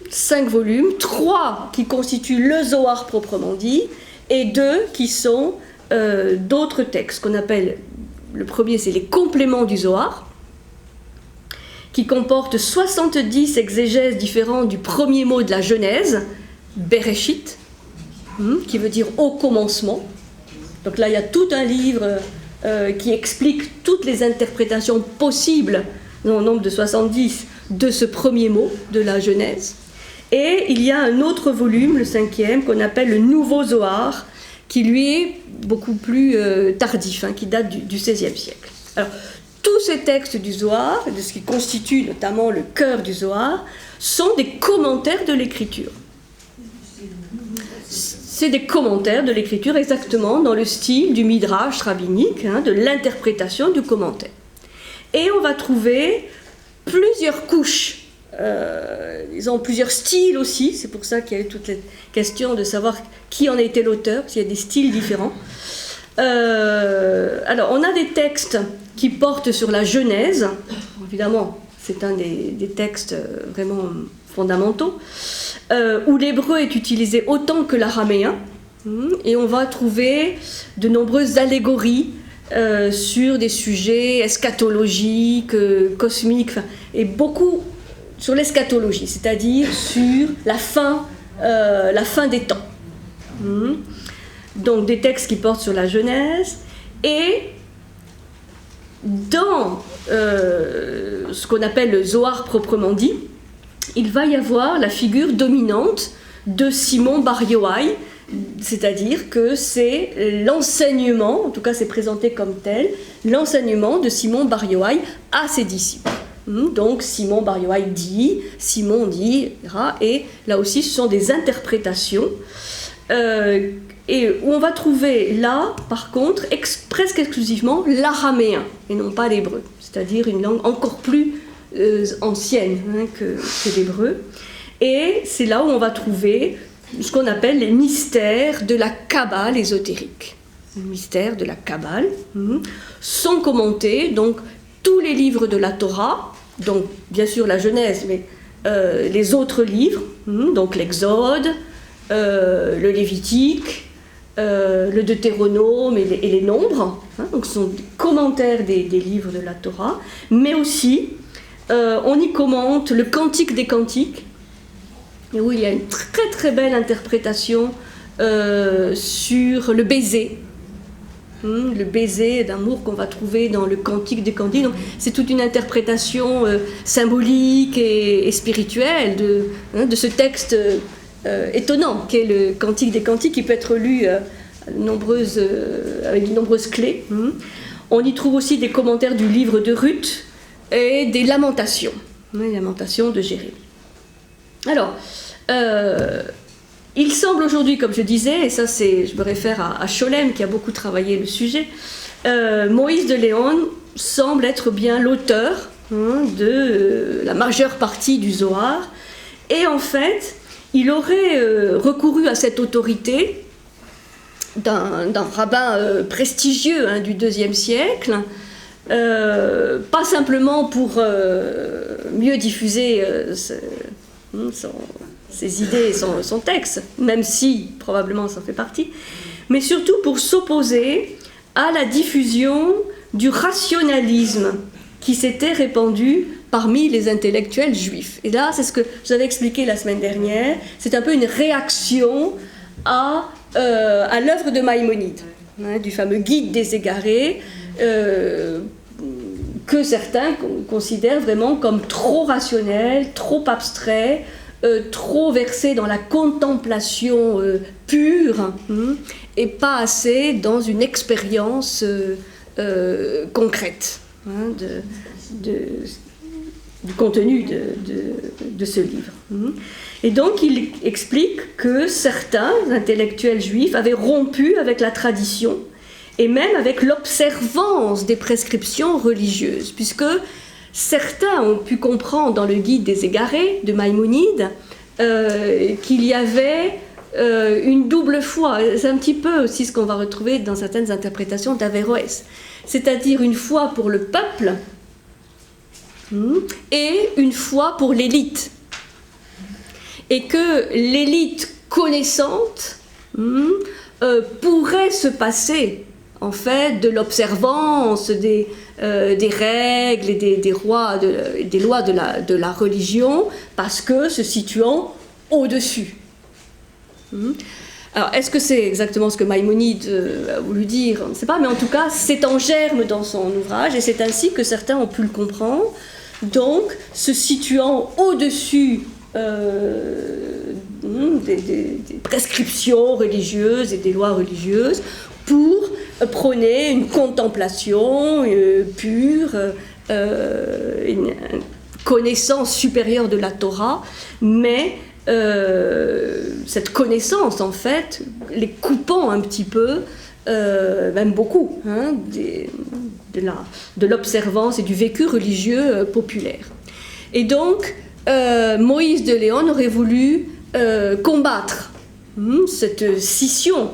5 volumes, 3 qui constituent le Zohar proprement dit, et 2 qui sont d'autres textes qu'on appelle, le premier c'est les compléments du Zohar, qui comportent 70 exégèses différentes du premier mot de la Genèse, Bereshit, qui veut dire au commencement. Donc là il y a tout un livre qui explique toutes les interprétations possibles, dans le nombre de 70, de ce premier mot de la Genèse. Et il y a un autre volume, le 5e, qu'on appelle le Nouveau Zohar, qui lui est beaucoup plus tardif, qui date du XVIe siècle. Alors, tous ces textes du Zohar, de ce qui constitue notamment le cœur du Zohar, sont des commentaires de l'écriture. C'est des commentaires de l'écriture exactement dans le style du midrash rabbinique, de l'interprétation du commentaire. Et on va trouver plusieurs couches, disons plusieurs styles aussi, c'est pour ça qu'il y a eu toute cette question de savoir qui en a été l'auteur, parce qu'il y a des styles différents. Alors on a des textes qui portent sur la Genèse, évidemment c'est un des textes vraiment fondamentaux, où l'hébreu est utilisé autant que l'araméen, et on va trouver de nombreuses allégories sur des sujets eschatologiques, cosmiques, et beaucoup sur l'eschatologie, c'est-à-dire sur la fin des temps. Donc des textes qui portent sur la Genèse, et dans ce qu'on appelle le Zohar proprement dit, il va y avoir la figure dominante de Simon Bar Yohai, c'est-à-dire que c'est l'enseignement, en tout cas c'est présenté comme tel, l'enseignement de Simon Bar Yohai à ses disciples. Donc Simon Bar Yohai dit, Simon dit, et là aussi ce sont des interprétations, et où on va trouver là, par contre, presque exclusivement l'araméen, et non pas l'hébreu, c'est-à-dire une langue encore plus ancienne que l'hébreu. Et c'est là où on va trouver ce qu'on appelle les mystères de la Kabbale ésotérique. Les mystères de la Kabbale sont commentés, donc tous les livres de la Torah, donc bien sûr la Genèse, mais les autres livres, donc l'Exode, le Lévitique, le Deutéronome et les Nombres, donc ce sont des commentaires des livres de la Torah, mais aussi on y commente le Cantique des Cantiques, et où il y a une très très belle interprétation sur le baiser d'amour qu'on va trouver dans le Cantique des Cantiques. Donc, c'est toute une interprétation symbolique et spirituelle de ce texte étonnant qu'est le Cantique des Cantiques, qui peut être lu avec de nombreuses clés. On y trouve aussi des commentaires du livre de Ruth et des Lamentations. Les lamentations de Jérémie. Alors, il semble aujourd'hui, comme je disais, et ça je me réfère à Scholem qui a beaucoup travaillé le sujet, Moïse de Léon semble être bien l'auteur de la majeure partie du Zohar, et en fait, il aurait recouru à cette autorité d'un rabbin prestigieux du IIe siècle, pas simplement pour mieux diffuser ses idées et son texte, même si probablement ça fait partie, mais surtout pour s'opposer à la diffusion du rationalisme qui s'était répandu parmi les intellectuels juifs. Et là, c'est ce que je vous avais expliqué la semaine dernière, c'est un peu une réaction à l'œuvre de Maïmonide, du fameux Guide des égarés, que certains considèrent vraiment comme trop rationnel, trop abstrait, trop versé dans la contemplation pure, et pas assez dans une expérience concrète du contenu de ce livre. Et donc il explique que certains intellectuels juifs avaient rompu avec la tradition et même avec l'observance des prescriptions religieuses, puisque certains ont pu comprendre dans le Guide des égarés de Maïmonide qu'il y avait une double foi. C'est un petit peu aussi ce qu'on va retrouver dans certaines interprétations d'Averroès, c'est-à-dire une foi pour le peuple et une foi pour l'élite. Et que l'élite connaissante pourrait se passer en fait de l'observance des règles et des lois de la religion, parce que se situant au-dessus. Alors, est-ce que c'est exactement ce que Maïmonide a voulu dire? On ne sait pas, mais en tout cas, c'est en germe dans son ouvrage, et c'est ainsi que certains ont pu le comprendre. Donc, se situant au-dessus des prescriptions religieuses et des lois religieuses, pour prôner une contemplation pure, une connaissance supérieure de la Torah, mais cette connaissance, en fait, les coupant un petit peu, même beaucoup, de l'observance et du vécu religieux populaire. Et donc, Moïse de Léon aurait voulu combattre cette scission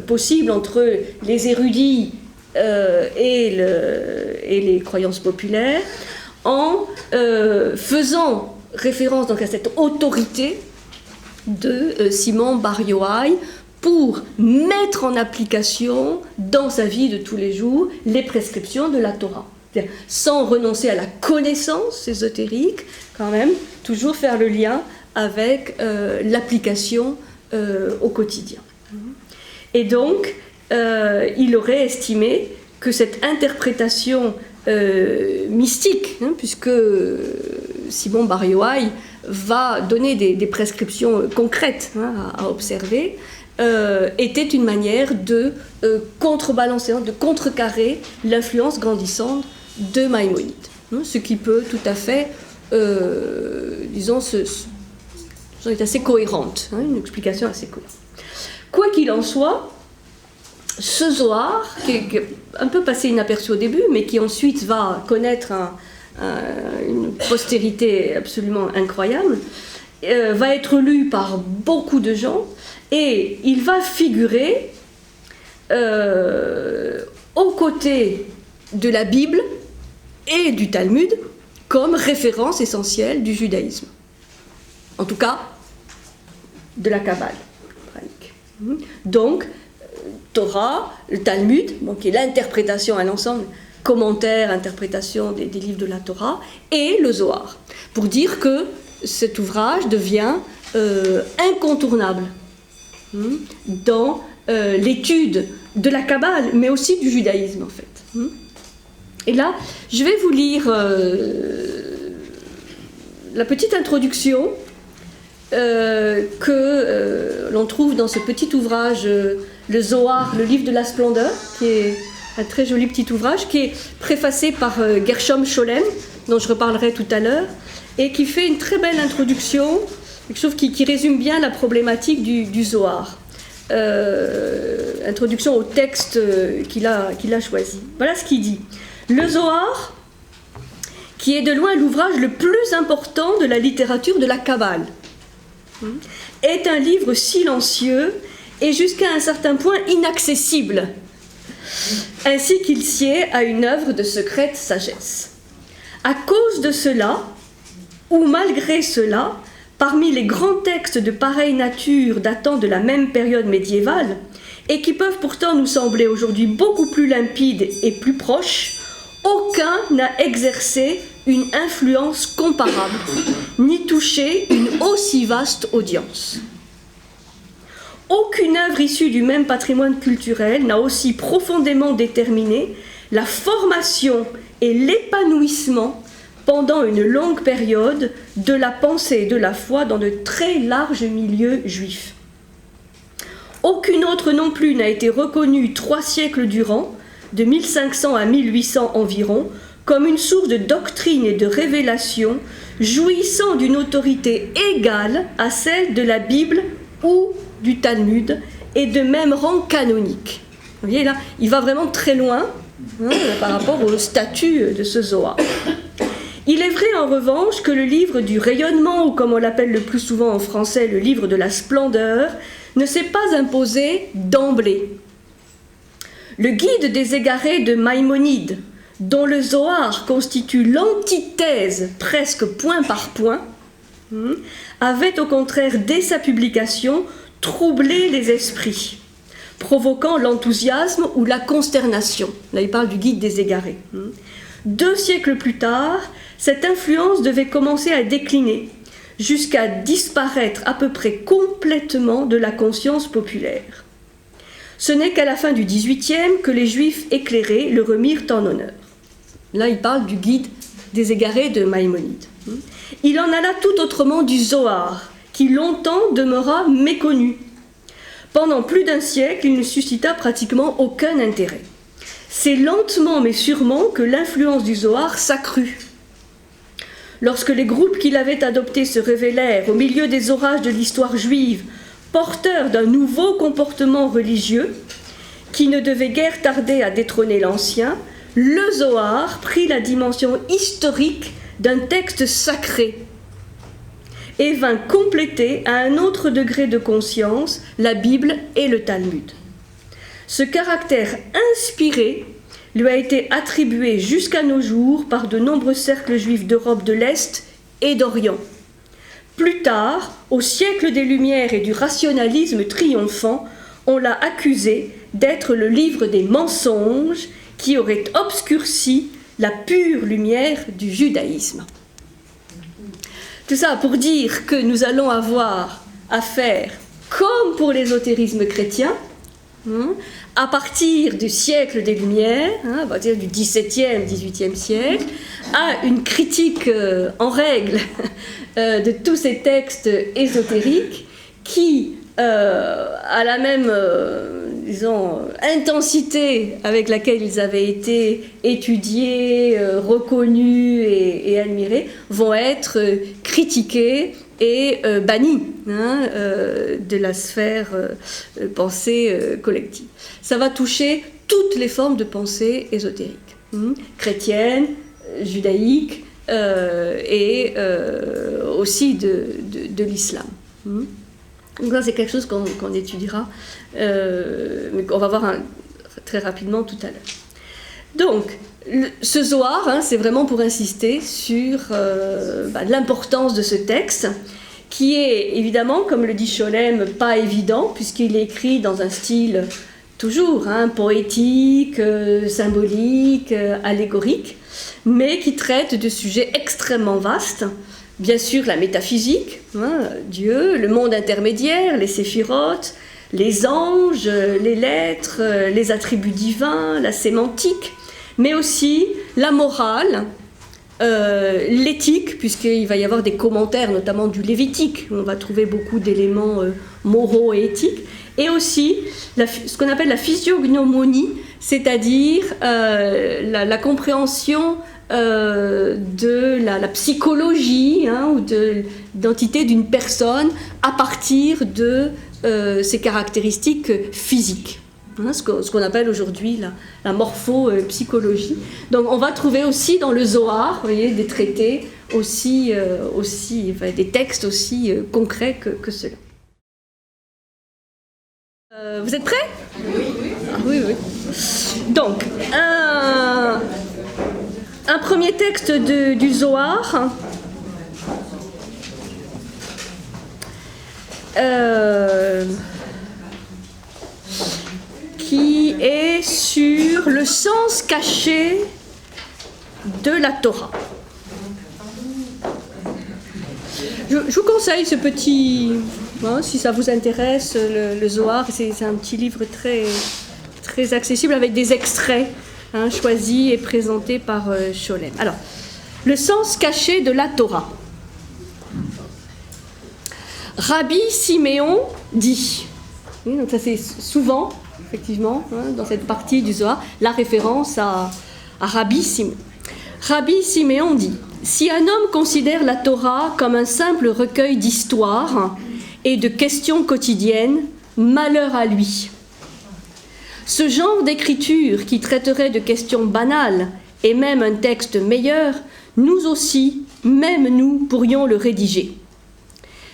possible entre les érudits et les croyances populaires, en faisant référence donc à cette autorité de Simon Bar Yochai pour mettre en application dans sa vie de tous les jours les prescriptions de la Torah. C'est-à-dire, sans renoncer à la connaissance ésotérique, quand même, toujours faire le lien avec l'application au quotidien. Et donc, il aurait estimé que cette interprétation mystique, puisque Simon Bar Yochai va donner des prescriptions concrètes à observer, était une manière de contrebalancer, de contrecarrer l'influence grandissante de Maïmonide. Ce qui peut tout à fait, disons, est assez cohérente, une explication assez cohérente. Quoi qu'il en soit, ce Zohar, qui est un peu passé inaperçu au début, mais qui ensuite va connaître une postérité absolument incroyable, va être lu par beaucoup de gens, et il va figurer aux côtés de la Bible et du Talmud comme référence essentielle du judaïsme. En tout cas, de la Kabbale. Donc, Torah, le Talmud, qui est l'interprétation à l'ensemble, commentaire, interprétation des livres de la Torah, et le Zohar, pour dire que cet ouvrage devient incontournable dans l'étude de la Kabbale, mais aussi du judaïsme, en fait. Et là, je vais vous lire la petite introduction que l'on trouve dans ce petit ouvrage, le Zohar, le livre de la splendeur, qui est un très joli petit ouvrage, qui est préfacé par Gershom Scholem, dont je reparlerai tout à l'heure, et qui fait une très belle introduction, quelque chose qui résume bien la problématique du Zohar. Introduction au texte qu'il a choisi. Voilà ce qu'il dit. Le Zohar, qui est de loin l'ouvrage le plus important de la littérature de la Kabbale, est un livre silencieux et jusqu'à un certain point inaccessible, ainsi qu'il sied à une œuvre de secrète sagesse. À cause de cela, ou malgré cela, parmi les grands textes de pareille nature datant de la même période médiévale, et qui peuvent pourtant nous sembler aujourd'hui beaucoup plus limpides et plus proches, aucun n'a exercé une influence comparable, ni touché une aussi vaste audience. Aucune œuvre issue du même patrimoine culturel n'a aussi profondément déterminé la formation et l'épanouissement pendant une longue période de la pensée et de la foi dans de très larges milieux juifs. Aucune autre non plus n'a été reconnue 3 siècles durant, de 1500 à 1800 environ, comme une source de doctrine et de révélation jouissant d'une autorité égale à celle de la Bible ou du Talmud et de même rang canonique. Vous voyez là, il va vraiment très loin par rapport au statut de ce Zohar. Il est vrai en revanche que le livre du rayonnement, ou comme on l'appelle le plus souvent en français, le livre de la splendeur, ne s'est pas imposé d'emblée. Le guide des égarés de Maïmonide, dont le Zohar constitue l'antithèse presque point par point, avait au contraire dès sa publication troublé les esprits, provoquant l'enthousiasme ou la consternation. Là il parle du guide des égarés. 2 siècles plus tard, cette influence devait commencer à décliner, jusqu'à disparaître à peu près complètement de la conscience populaire. Ce n'est qu'à la fin du XVIIIe que les Juifs éclairés le remirent en honneur. Là, il parle du guide des égarés de Maïmonide. Il en alla tout autrement du Zohar, qui longtemps demeura méconnu. Pendant plus d'1 siècle, il ne suscita pratiquement aucun intérêt. C'est lentement mais sûrement que l'influence du Zohar s'accrut. Lorsque les groupes qui l'avaient adopté se révélèrent au milieu des orages de l'histoire juive, porteurs d'un nouveau comportement religieux, qui ne devait guère tarder à détrôner l'ancien, le Zohar prit la dimension historique d'un texte sacré et vint compléter à un autre degré de conscience la Bible et le Talmud. Ce caractère inspiré lui a été attribué jusqu'à nos jours par de nombreux cercles juifs d'Europe de l'Est et d'Orient. Plus tard, au siècle des Lumières et du rationalisme triomphant, on l'a accusé d'être le livre des mensonges qui aurait obscurci la pure lumière du judaïsme. Tout ça pour dire que nous allons avoir affaire, comme pour l'ésotérisme chrétien, à partir du siècle des Lumières, à partir du XVIIe, XVIIIe siècle, à une critique en règle de tous ces textes ésotériques qui, à la même intensité avec laquelle ils avaient été étudiés, reconnus et admirés, vont être critiqués et bannis de la sphère pensée collective. Ça va toucher toutes les formes de pensée ésotérique, chrétienne, judaïque et aussi de l'islam. Donc ça, c'est quelque chose qu'on étudiera, mais qu'on va voir très rapidement tout à l'heure. Donc, ce Zohar, c'est vraiment pour insister sur l'importance de ce texte, qui est évidemment, comme le dit Scholem, pas évident, puisqu'il est écrit dans un style toujours poétique, symbolique, allégorique, mais qui traite de sujets extrêmement vastes. Bien sûr, la métaphysique, Dieu, le monde intermédiaire, les séphirotes, les anges, les lettres, les attributs divins, la sémantique, mais aussi la morale, l'éthique, puisqu'il va y avoir des commentaires, notamment du Lévitique, où on va trouver beaucoup d'éléments moraux et éthiques, et aussi ce qu'on appelle la physiognomonie, c'est-à-dire la compréhension de la psychologie ou de l'identité d'une personne à partir de ses caractéristiques physiques. Ce qu'on appelle aujourd'hui la morphopsychologie. Donc on va trouver aussi dans le Zohar, vous voyez, des traités aussi des textes aussi concrets que ceux-là. Vous êtes prêts ? Oui. Ah, oui. Donc, un premier texte du Zohar. Qui est sur le sens caché de la Torah. Je vous conseille ce petit, si ça vous intéresse, le Zohar, c'est un petit livre très, très accessible avec des extraits choisis et présentés par Scholem. Alors, le sens caché de la Torah. Rabbi Siméon dit, donc ça c'est souvent, effectivement, dans cette partie du Zohar, la référence à Rabbi Siméon. Rabbi Siméon dit « Si un homme considère la Torah comme un simple recueil d'histoires et de questions quotidiennes, malheur à lui. Ce genre d'écriture qui traiterait de questions banales et même un texte meilleur, nous aussi, même nous, pourrions le rédiger.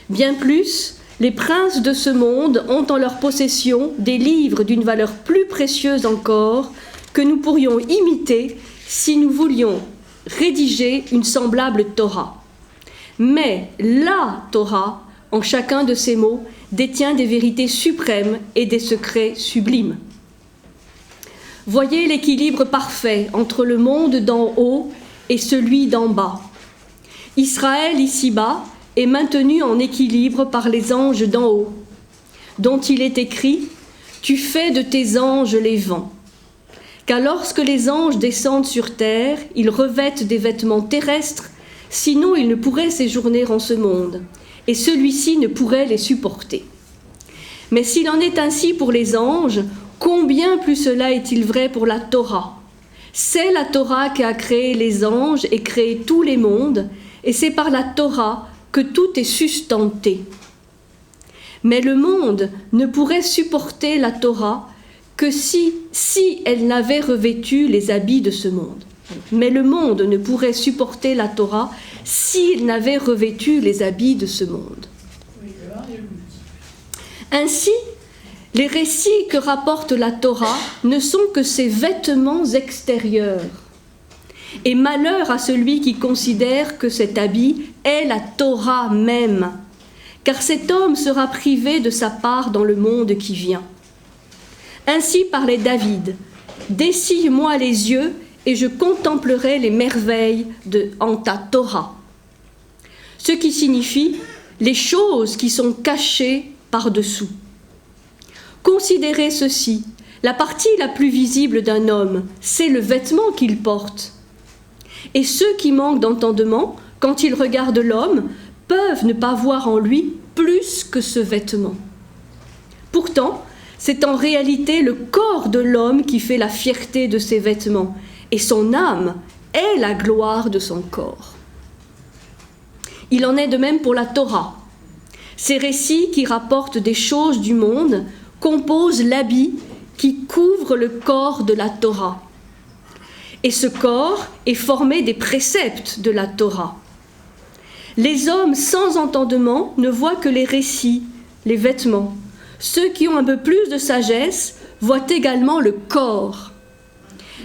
Bien plus, les princes de ce monde ont en leur possession des livres d'une valeur plus précieuse encore que nous pourrions imiter si nous voulions rédiger une semblable Torah. Mais la Torah, en chacun de ces mots, détient des vérités suprêmes et des secrets sublimes. Voyez l'équilibre parfait entre le monde d'en haut et celui d'en bas. Israël ici-bas est maintenu en équilibre par les anges d'en haut, dont il est écrit « Tu fais de tes anges les vents ». Car lorsque les anges descendent sur terre, ils revêtent des vêtements terrestres, sinon ils ne pourraient séjourner en ce monde, et celui-ci ne pourrait les supporter. Mais s'il en est ainsi pour les anges, combien plus cela est-il vrai pour la Torah ? C'est la Torah qui a créé les anges et créé tous les mondes, et c'est par la Torah que tout est sustenté. Mais le monde ne pourrait supporter la Torah que si elle n'avait revêtu les habits de ce monde. Mais le monde ne pourrait supporter la Torah s'il n'avait revêtu les habits de ce monde. Ainsi, les récits que rapporte la Torah ne sont que ses vêtements extérieurs. Et malheur à celui qui considère que cet habit est la Torah même, car cet homme sera privé de sa part dans le monde qui vient. Ainsi parlait David, « Dessille-moi les yeux et je contemplerai les merveilles en ta Torah. » Ce qui signifie les choses qui sont cachées par-dessous. Considérez ceci, la partie la plus visible d'un homme, c'est le vêtement qu'il porte. Et ceux qui manquent d'entendement, quand ils regardent l'homme, peuvent ne pas voir en lui plus que ce vêtement. Pourtant, c'est en réalité le corps de l'homme qui fait la fierté de ses vêtements, et son âme est la gloire de son corps. Il en est de même pour la Torah. Ces récits qui rapportent des choses du monde composent l'habit qui couvre le corps de la Torah. Et ce corps est formé des préceptes de la Torah. Les hommes sans entendement ne voient que les récits, les vêtements. Ceux qui ont un peu plus de sagesse voient également le corps.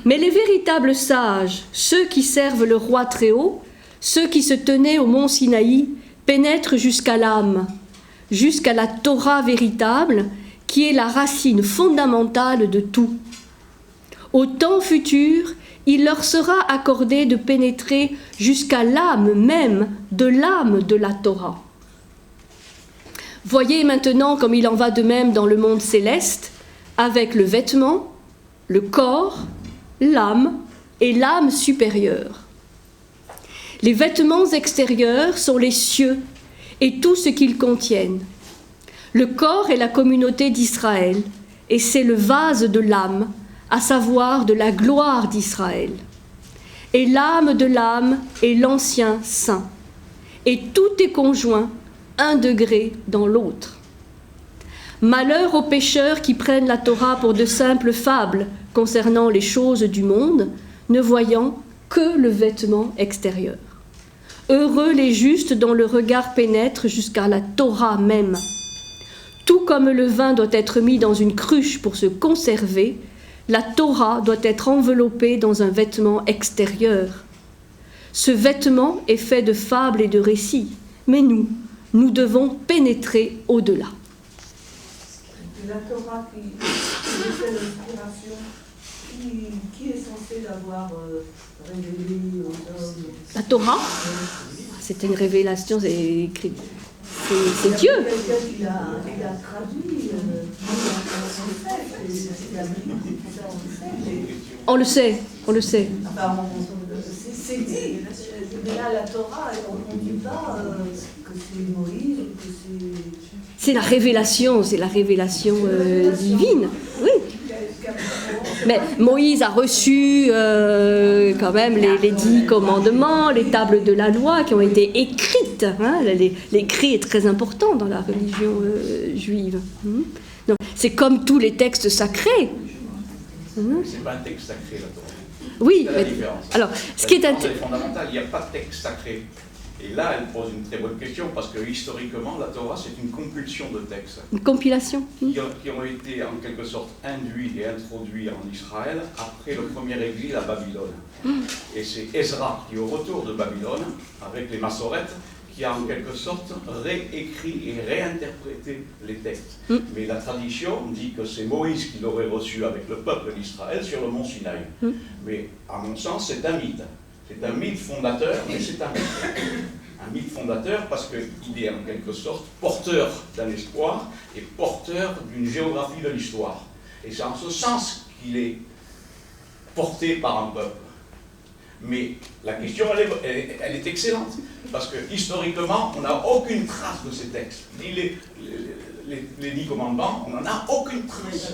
Mais les véritables sages, ceux qui servent le roi Très-Haut, ceux qui se tenaient au mont Sinaï, pénètrent jusqu'à l'âme, jusqu'à la Torah véritable, qui est la racine fondamentale de tout. Au temps futur, il leur sera accordé de pénétrer jusqu'à l'âme même de la Torah. Voyez maintenant comme il en va de même dans le monde céleste, avec le vêtement, le corps, l'âme et l'âme supérieure. Les vêtements extérieurs sont les cieux et tout ce qu'ils contiennent. Le corps est la communauté d'Israël et c'est le vase de l'âme, à savoir de la gloire d'Israël. et l'âme de l'âme est l'ancien saint. Et tout est conjoint, un degré dans l'autre. Malheur aux pécheurs qui prennent la Torah pour de simples fables concernant les choses du monde, ne voyant que le vêtement extérieur. Heureux les justes dont le regard pénètre jusqu'à la Torah même. Tout comme le vin doit être mis dans une cruche pour se conserver, la Torah doit être enveloppée dans un vêtement extérieur. Ce vêtement est fait de fables et de récits, mais nous devons pénétrer au-delà. La Torah qui fait l'inspiration, qui est censé l'avoir révélée aux hommes? La Torah, c'est une révélation, c'est écrit. C'est Dieu. Quelqu'un qui l'a traduit, On le sait. Enfin, c'est dit. Mais là, la Torah, on ne dit pas que c'est Moïse ou que c'est... C'est la révélation divine, oui. Mais Moïse a reçu quand même les 10 commandements, les tables de la loi qui ont été écrites. Hein. L'écrit est très important dans la religion juive. Donc, c'est comme tous les textes sacrés. C'est pas un texte sacré, la Torah. Oui, c'est la différence. Alors, ce qui est fondamental, il n'y a pas de texte sacré. Et là, elle pose une très bonne question, parce que historiquement, la Torah, c'est une compulsion de textes. Une compilation. Qui ont été en quelque sorte induits et introduits en Israël après le premier exil à Babylone. Et c'est Ezra qui, au retour de Babylone, avec les Massorètes, qui a en quelque sorte réécrit et réinterprété les textes. Mais la tradition dit que c'est Moïse qui l'aurait reçu avec le peuple d'Israël sur le mont Sinaï. Mais à mon sens, c'est un mythe. C'est un mythe fondateur, mais c'est un mythe. Un mythe fondateur parce qu'il est en quelque sorte porteur d'un espoir et porteur d'une géographie de l'histoire. Et c'est en ce sens qu'il est porté par un peuple. Mais la question, elle est excellente, parce que historiquement, on n'a aucune trace de ces textes. Ni les 10 commandements, on n'en a aucune trace.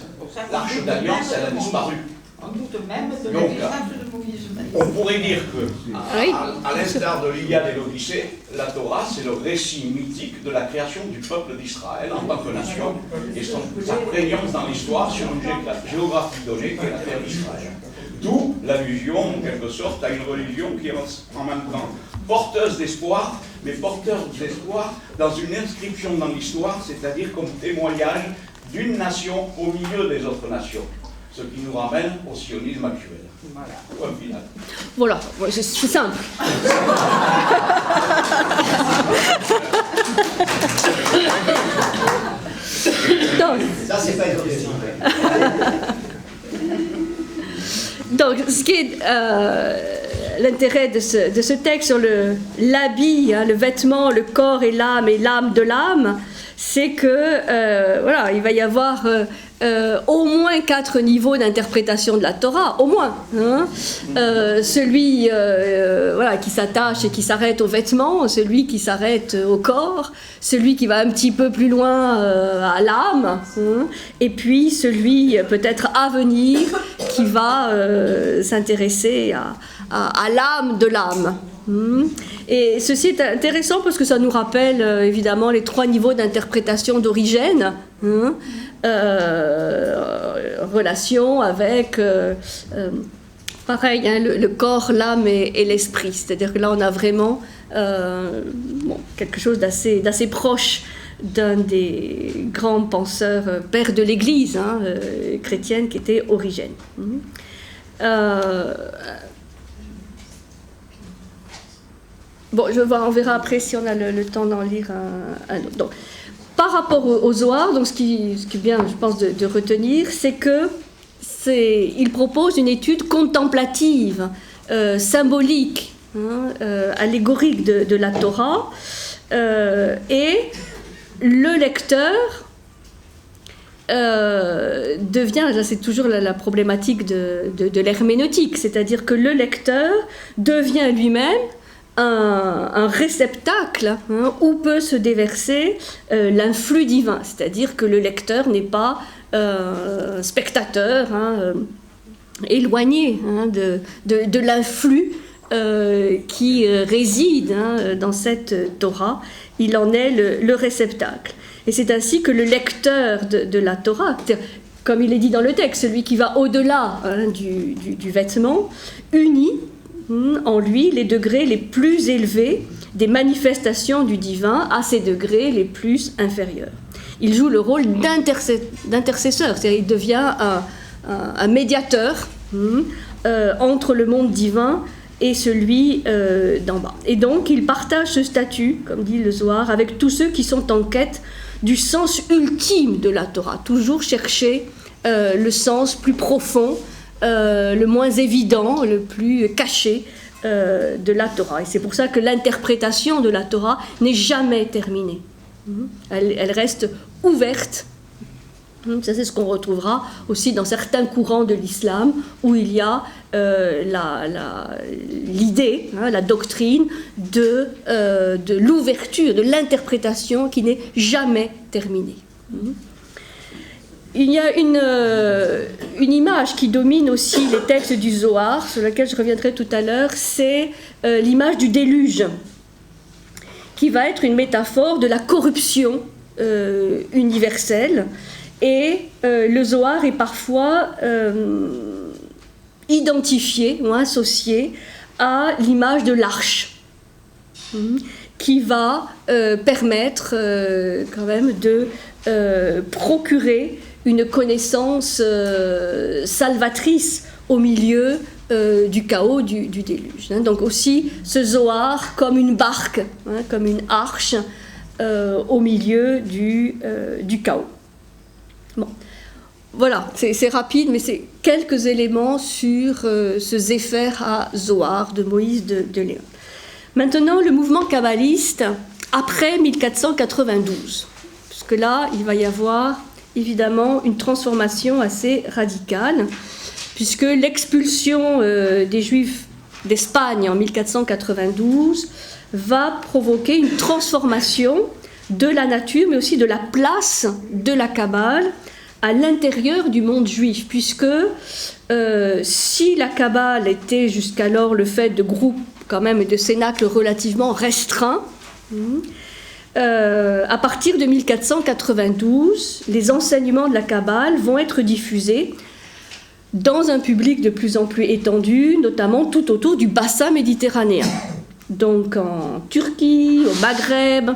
L'Arche d'Alliance, elle a disparu. On doute même de l'existence de Moïse. On pourrait dire que, à l'instar de l'Iliade et l'Odyssée, la Torah, c'est le récit mythique de la création du peuple d'Israël en tant que nation, et sa prégnance dans l'histoire sur une géographie donnée qui est la terre d'Israël. D'où l'allusion, en quelque sorte, à une religion qui est en même temps porteuse d'espoir, mais porteuse d'espoir dans une inscription dans l'histoire, c'est-à-dire comme témoignage d'une nation au milieu des autres nations. Ce qui nous ramène au sionisme actuel. Voilà. Point final. Voilà, c'est simple. Ça, c'est pas une question. Donc, ce qui est l'intérêt de ce texte sur l'habit, le vêtement, le corps et l'âme de l'âme, c'est que voilà, il va y avoir au moins 4 niveaux d'interprétation de la Torah, au moins. Hein. Celui voilà, qui s'attache et qui s'arrête aux vêtements, celui qui s'arrête au corps, celui qui va un petit peu plus loin à l'âme, hein, et puis celui peut-être à venir qui va s'intéresser à l'âme de l'âme. Et ceci est intéressant parce que ça nous rappelle évidemment les 3 niveaux d'interprétation d'Origène, relation avec pareil, hein, le corps, l'âme et l'esprit. C'est-à-dire que là on a vraiment quelque chose d'assez proche d'un des grands penseurs, pères de l'Église chrétienne, qui était Origène. Bon, on verra après si on a le temps d'en lire un autre. Donc, par rapport au Zohar, donc ce qui est bien, je pense, de retenir, c'est qu'il propose une étude contemplative, symbolique, allégorique de la Torah, et le lecteur devient, là c'est toujours la problématique de l'herméneutique, c'est-à-dire que le lecteur devient lui-même un réceptacle où peut se déverser l'influx divin, c'est-à-dire que le lecteur n'est pas spectateur éloigné de l'influx qui réside dans cette Torah, il en est le réceptacle. Et c'est ainsi que le lecteur de la Torah, comme il est dit dans le texte, celui qui va au-delà du vêtement, unit en lui les degrés les plus élevés des manifestations du divin à ses degrés les plus inférieurs. Il joue le rôle d'intercesseur, c'est-à-dire il devient un médiateur entre le monde divin et celui d'en bas. Et donc il partage ce statut, comme dit le Zohar, avec tous ceux qui sont en quête du sens ultime de la Torah, toujours chercher le sens plus profond, le moins évident, le plus caché de la Torah. Et c'est pour ça que l'interprétation de la Torah n'est jamais terminée. Elle reste ouverte. Ça, c'est ce qu'on retrouvera aussi dans certains courants de l'islam, où il y a l'idée, la doctrine de l'ouverture, de l'interprétation qui n'est jamais terminée. Il y a une image qui domine aussi les textes du Zohar, sur laquelle je reviendrai tout à l'heure, c'est l'image du déluge, qui va être une métaphore de la corruption universelle. Et le Zohar est parfois identifié ou associé à l'image de l'arche, qui va permettre quand même de procurer une connaissance salvatrice au milieu du chaos du déluge. Donc aussi ce Zohar comme une barque, comme une arche au milieu du chaos. Bon. Voilà, c'est rapide, mais c'est quelques éléments sur ce Zéfer à Zohar de Moïse de Léon. Maintenant, le mouvement kabbaliste après 1492, puisque là, il va y avoir évidemment une transformation assez radicale, puisque l'expulsion des Juifs d'Espagne en 1492 va provoquer une transformation de la nature, mais aussi de la place de la Kabbale à l'intérieur du monde juif, puisque si la Kabbale était jusqu'alors le fait de groupes quand même et de cénacles relativement restreints, à partir de 1492, les enseignements de la Kabbale vont être diffusés dans un public de plus en plus étendu, notamment tout autour du bassin méditerranéen, donc en Turquie, au Maghreb,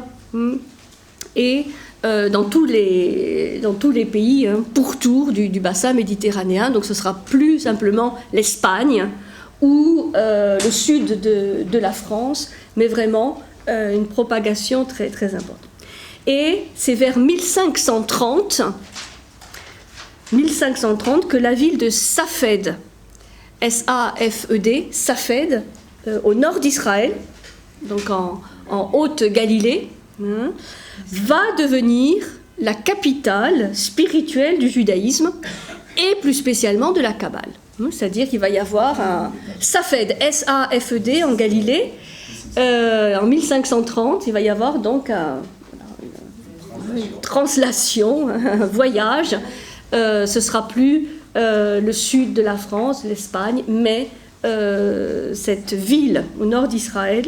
et dans tous les pays pourtour du bassin méditerranéen. Donc ce sera plus simplement l'Espagne ou le sud de la France, mais vraiment une propagation très, très importante. Et c'est vers 1530 que la ville de Safed, S-A-F-E-D, Safed, au nord d'Israël, donc en Haute-Galilée, va devenir la capitale spirituelle du judaïsme et plus spécialement de la Kabbale. C'est-à-dire qu'il va y avoir un Safed, S-A-F-E-D, en Galilée. En 1530, il va y avoir donc une translation, un voyage. Ce sera plus le sud de la France, l'Espagne, mais cette ville au nord d'Israël.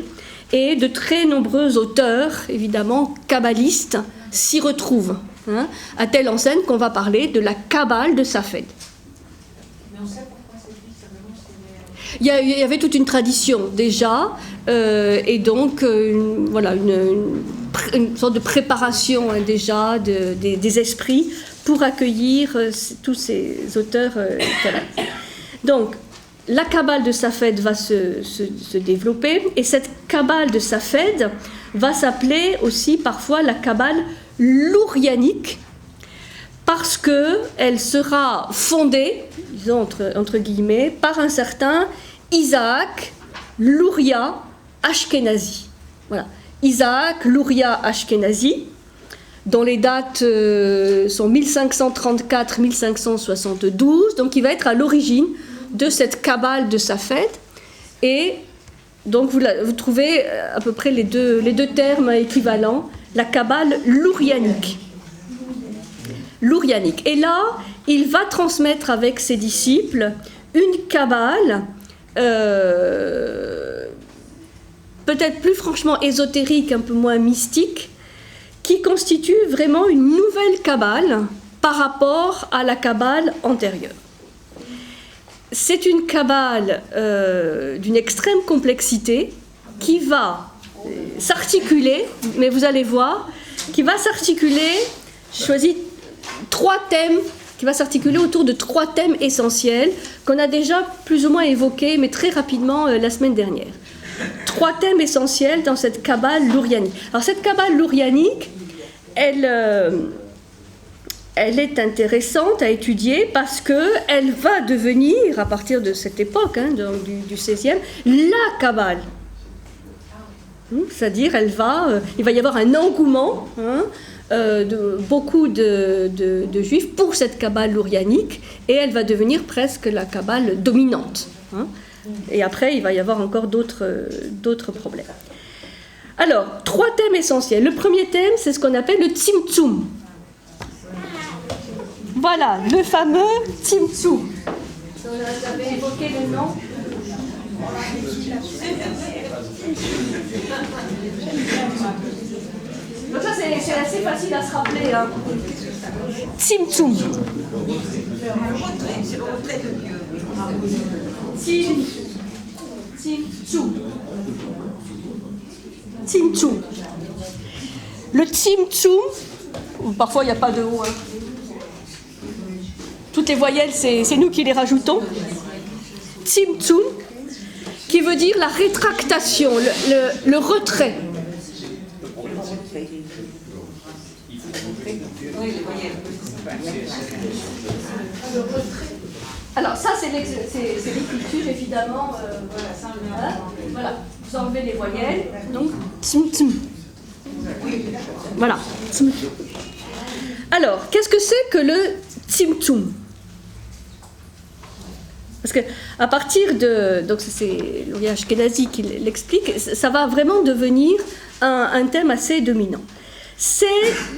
Et de très nombreux auteurs, évidemment, kabbalistes, s'y retrouvent, à telle enseigne qu'on va parler de la Kabbale de Safed. Mais on sait pourquoi cette ville, ça vraiment, Il y avait toute une tradition déjà, et donc voilà, une sorte de préparation déjà des esprits pour accueillir tous ces auteurs kabbalistes. Donc, la Kabbale de Safed va se développer, et cette Kabbale de Safed va s'appeler aussi parfois la Kabbale lourianique, parce qu'elle sera fondée, disons entre guillemets, par un certain Isaac Luria Ashkenazi. Voilà. Isaac Luria Ashkenazi, dont les dates sont 1534-1572, donc il va être à l'origine de cette Kabbale de Safed. Et donc vous trouvez à peu près les deux termes équivalents, la Kabbale lourianique. Et là, il va transmettre avec ses disciples une Kabbale peut-être plus franchement ésotérique, un peu moins mystique, qui constitue vraiment une nouvelle Kabbale par rapport à la Kabbale antérieure. C'est une Kabbale d'une extrême complexité qui va s'articuler, mais vous allez voir, qui va s'articuler, j'ai choisi 3 thèmes, qui va s'articuler autour de 3 thèmes essentiels qu'on a déjà plus ou moins évoqués, mais très rapidement la semaine dernière. 3 thèmes essentiels dans cette Kabbale lourianique. Alors cette Kabbale lourianique, elle est intéressante à étudier parce qu'elle va devenir, à partir de cette époque, du XVIe, la Kabbale. C'est-à-dire, il va y avoir un engouement de beaucoup de juifs pour cette Kabbale lourianique, et elle va devenir presque la Kabbale dominante. Et après, il va y avoir encore d'autres problèmes. Alors, 3 thèmes essentiels. Le premier thème, c'est ce qu'on appelle le Tzimtzum. Voilà, le fameux Tzimtzum. Vous avez évoqué le nom. Donc ça, c'est assez facile à se rappeler. Tzimtzum. Tzimtzum. Tzimtzum. Le Tzimtzum, parfois il n'y a pas de O. Toutes les voyelles, c'est nous qui les rajoutons. Tzimtzum, qui veut dire la rétractation, le retrait. Alors ça, c'est l'écriture, évidemment. Voilà, vous enlevez les voyelles. Donc, tzimtzum. Voilà. Alors, qu'est-ce que c'est que le tzimtzum? Parce que à partir de, donc c'est Louis Ashkenazi qui l'explique, ça va vraiment devenir un thème assez dominant. C'est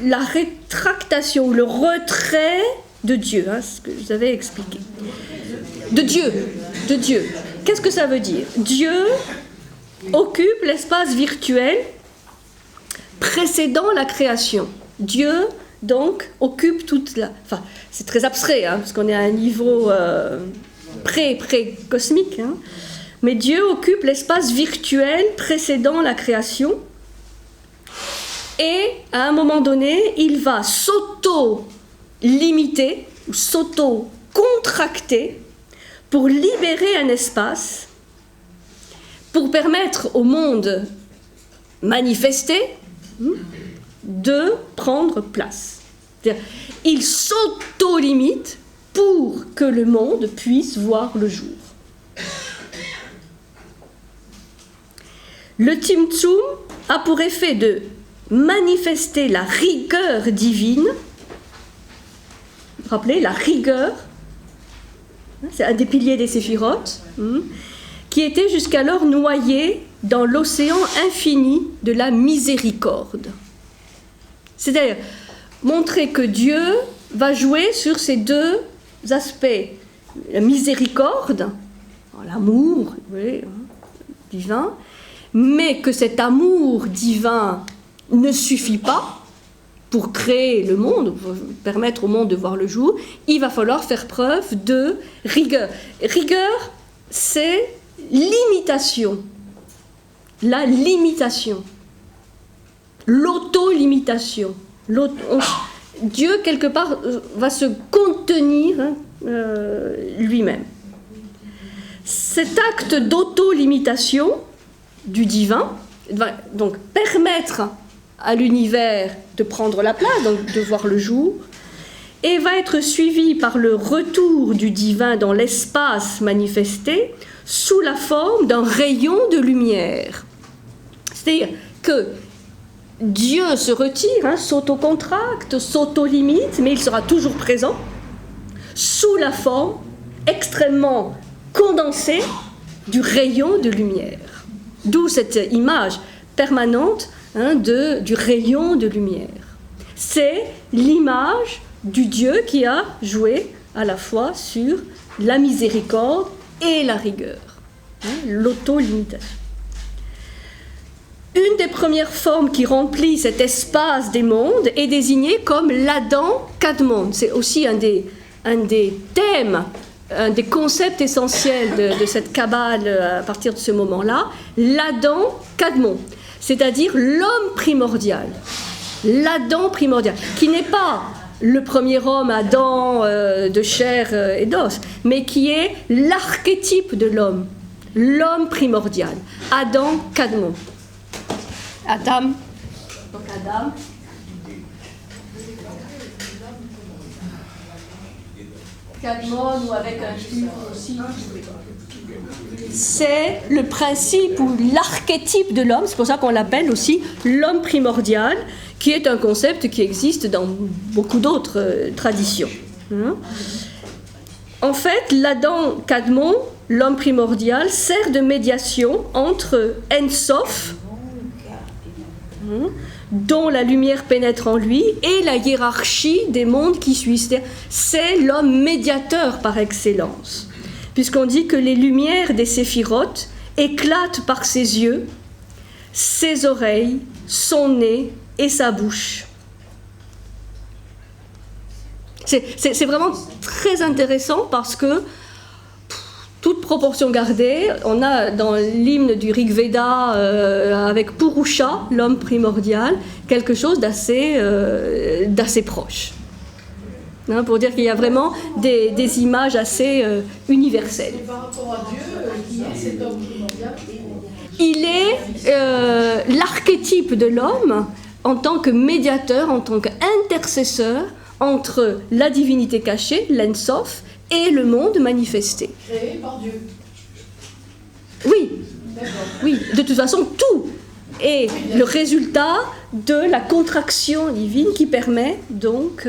la rétractation, le retrait de Dieu, ce que je vous avais expliqué. De Dieu. Qu'est-ce que ça veut dire? Dieu occupe l'espace virtuel précédant la création. Dieu, donc, occupe toute la... Enfin, c'est très abstrait, parce qu'on est à un niveau pré-cosmique. Mais Dieu occupe l'espace virtuel précédant la création. Et, à un moment donné, il va s'auto-limiter, ou s'auto-contracter, pour libérer un espace, pour permettre au monde manifesté de prendre place. C'est-à-dire, il s'auto-limite pour que le monde puisse voir le jour. Le Tzimtzum a pour effet de manifester la rigueur divine. Vous vous rappelez, la rigueur, c'est un des piliers des séphirotes, qui était jusqu'alors noyé dans l'océan infini de la miséricorde. C'est-à-dire montrer que Dieu va jouer sur ces 2 aspects, la miséricorde, l'amour divin, mais que cet amour divin ne suffit pas pour créer le monde, pour permettre au monde de voir le jour. Il va falloir faire preuve de rigueur. Rigueur, c'est l'imitation, la limitation, l'auto-limitation. Dieu, quelque part, va se contenir lui-même. Cet acte d'auto-limitation du divin va donc permettre à l'univers de prendre la place, donc de voir le jour, et va être suivi par le retour du divin dans l'espace manifesté sous la forme d'un rayon de lumière. C'est-à-dire que Dieu se retire, s'auto-contracte, s'auto-limite, mais il sera toujours présent sous la forme extrêmement condensée du rayon de lumière. D'où cette image permanente du rayon de lumière. C'est l'image du Dieu qui a joué à la fois sur la miséricorde et la rigueur, l'auto-limitation. Une des premières formes qui remplit cet espace des mondes est désignée comme l'Adam Kadmon. C'est aussi un des thèmes, un des concepts essentiels de cette Kabbale à partir de ce moment-là, l'Adam Kadmon, c'est-à-dire l'homme primordial. L'Adam primordial, qui n'est pas le premier homme, Adam, de chair et d'os, mais qui est l'archétype de l'homme primordial, Adam Kadmon. Adam, donc Adam. Kadmon ou avec un Q aussi. C'est le principe ou l'archétype de l'homme, c'est pour ça qu'on l'appelle aussi l'homme primordial, qui est un concept qui existe dans beaucoup d'autres traditions. En fait, l'Adam Kadmon, l'homme primordial, sert de médiation entre En-Sof, dont la lumière pénètre en lui, et la hiérarchie des mondes qui suivent. C'est l'homme médiateur par excellence, puisqu'on dit que les lumières des séphirotes éclatent par ses yeux, ses oreilles, son nez et sa bouche. C'est vraiment très intéressant parce que, toute proportion gardée, on a dans l'hymne du Rig Veda avec Purusha, l'homme primordial, quelque chose d'assez proche. Pour dire qu'il y a vraiment des images assez universelles. Et par rapport à Dieu, qui est cet homme primordial? Il est l'archétype de l'homme en tant que médiateur, en tant qu'intercesseur entre la divinité cachée, l'En-Sof, et le monde manifesté. Créé par Dieu. Oui, D'accord. oui, de toute façon, tout est le résultat de la contraction divine qui permet donc...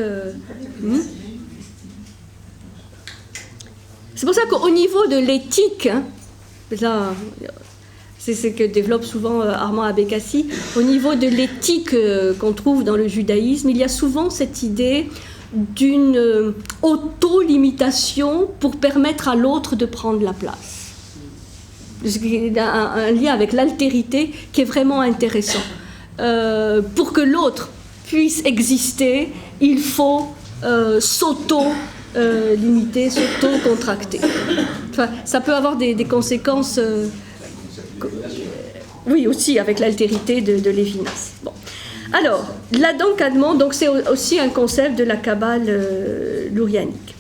C'est pour ça qu'au niveau de l'éthique, là, c'est ce que développe souvent Armand Abécassi, au niveau de l'éthique qu'on trouve dans le judaïsme, il y a souvent cette idée d'une auto-limitation pour permettre à l'autre de prendre la place. Il y a un lien avec l'altérité qui est vraiment intéressant. Pour que l'autre puisse exister, il faut s'auto-limiter, s'auto-contracter. Enfin, ça peut avoir des conséquences... oui, aussi avec l'altérité de Lévinas. Bon. Alors, l'Adam Kadmon, donc c'est aussi un concept de la Kabbale lourianique.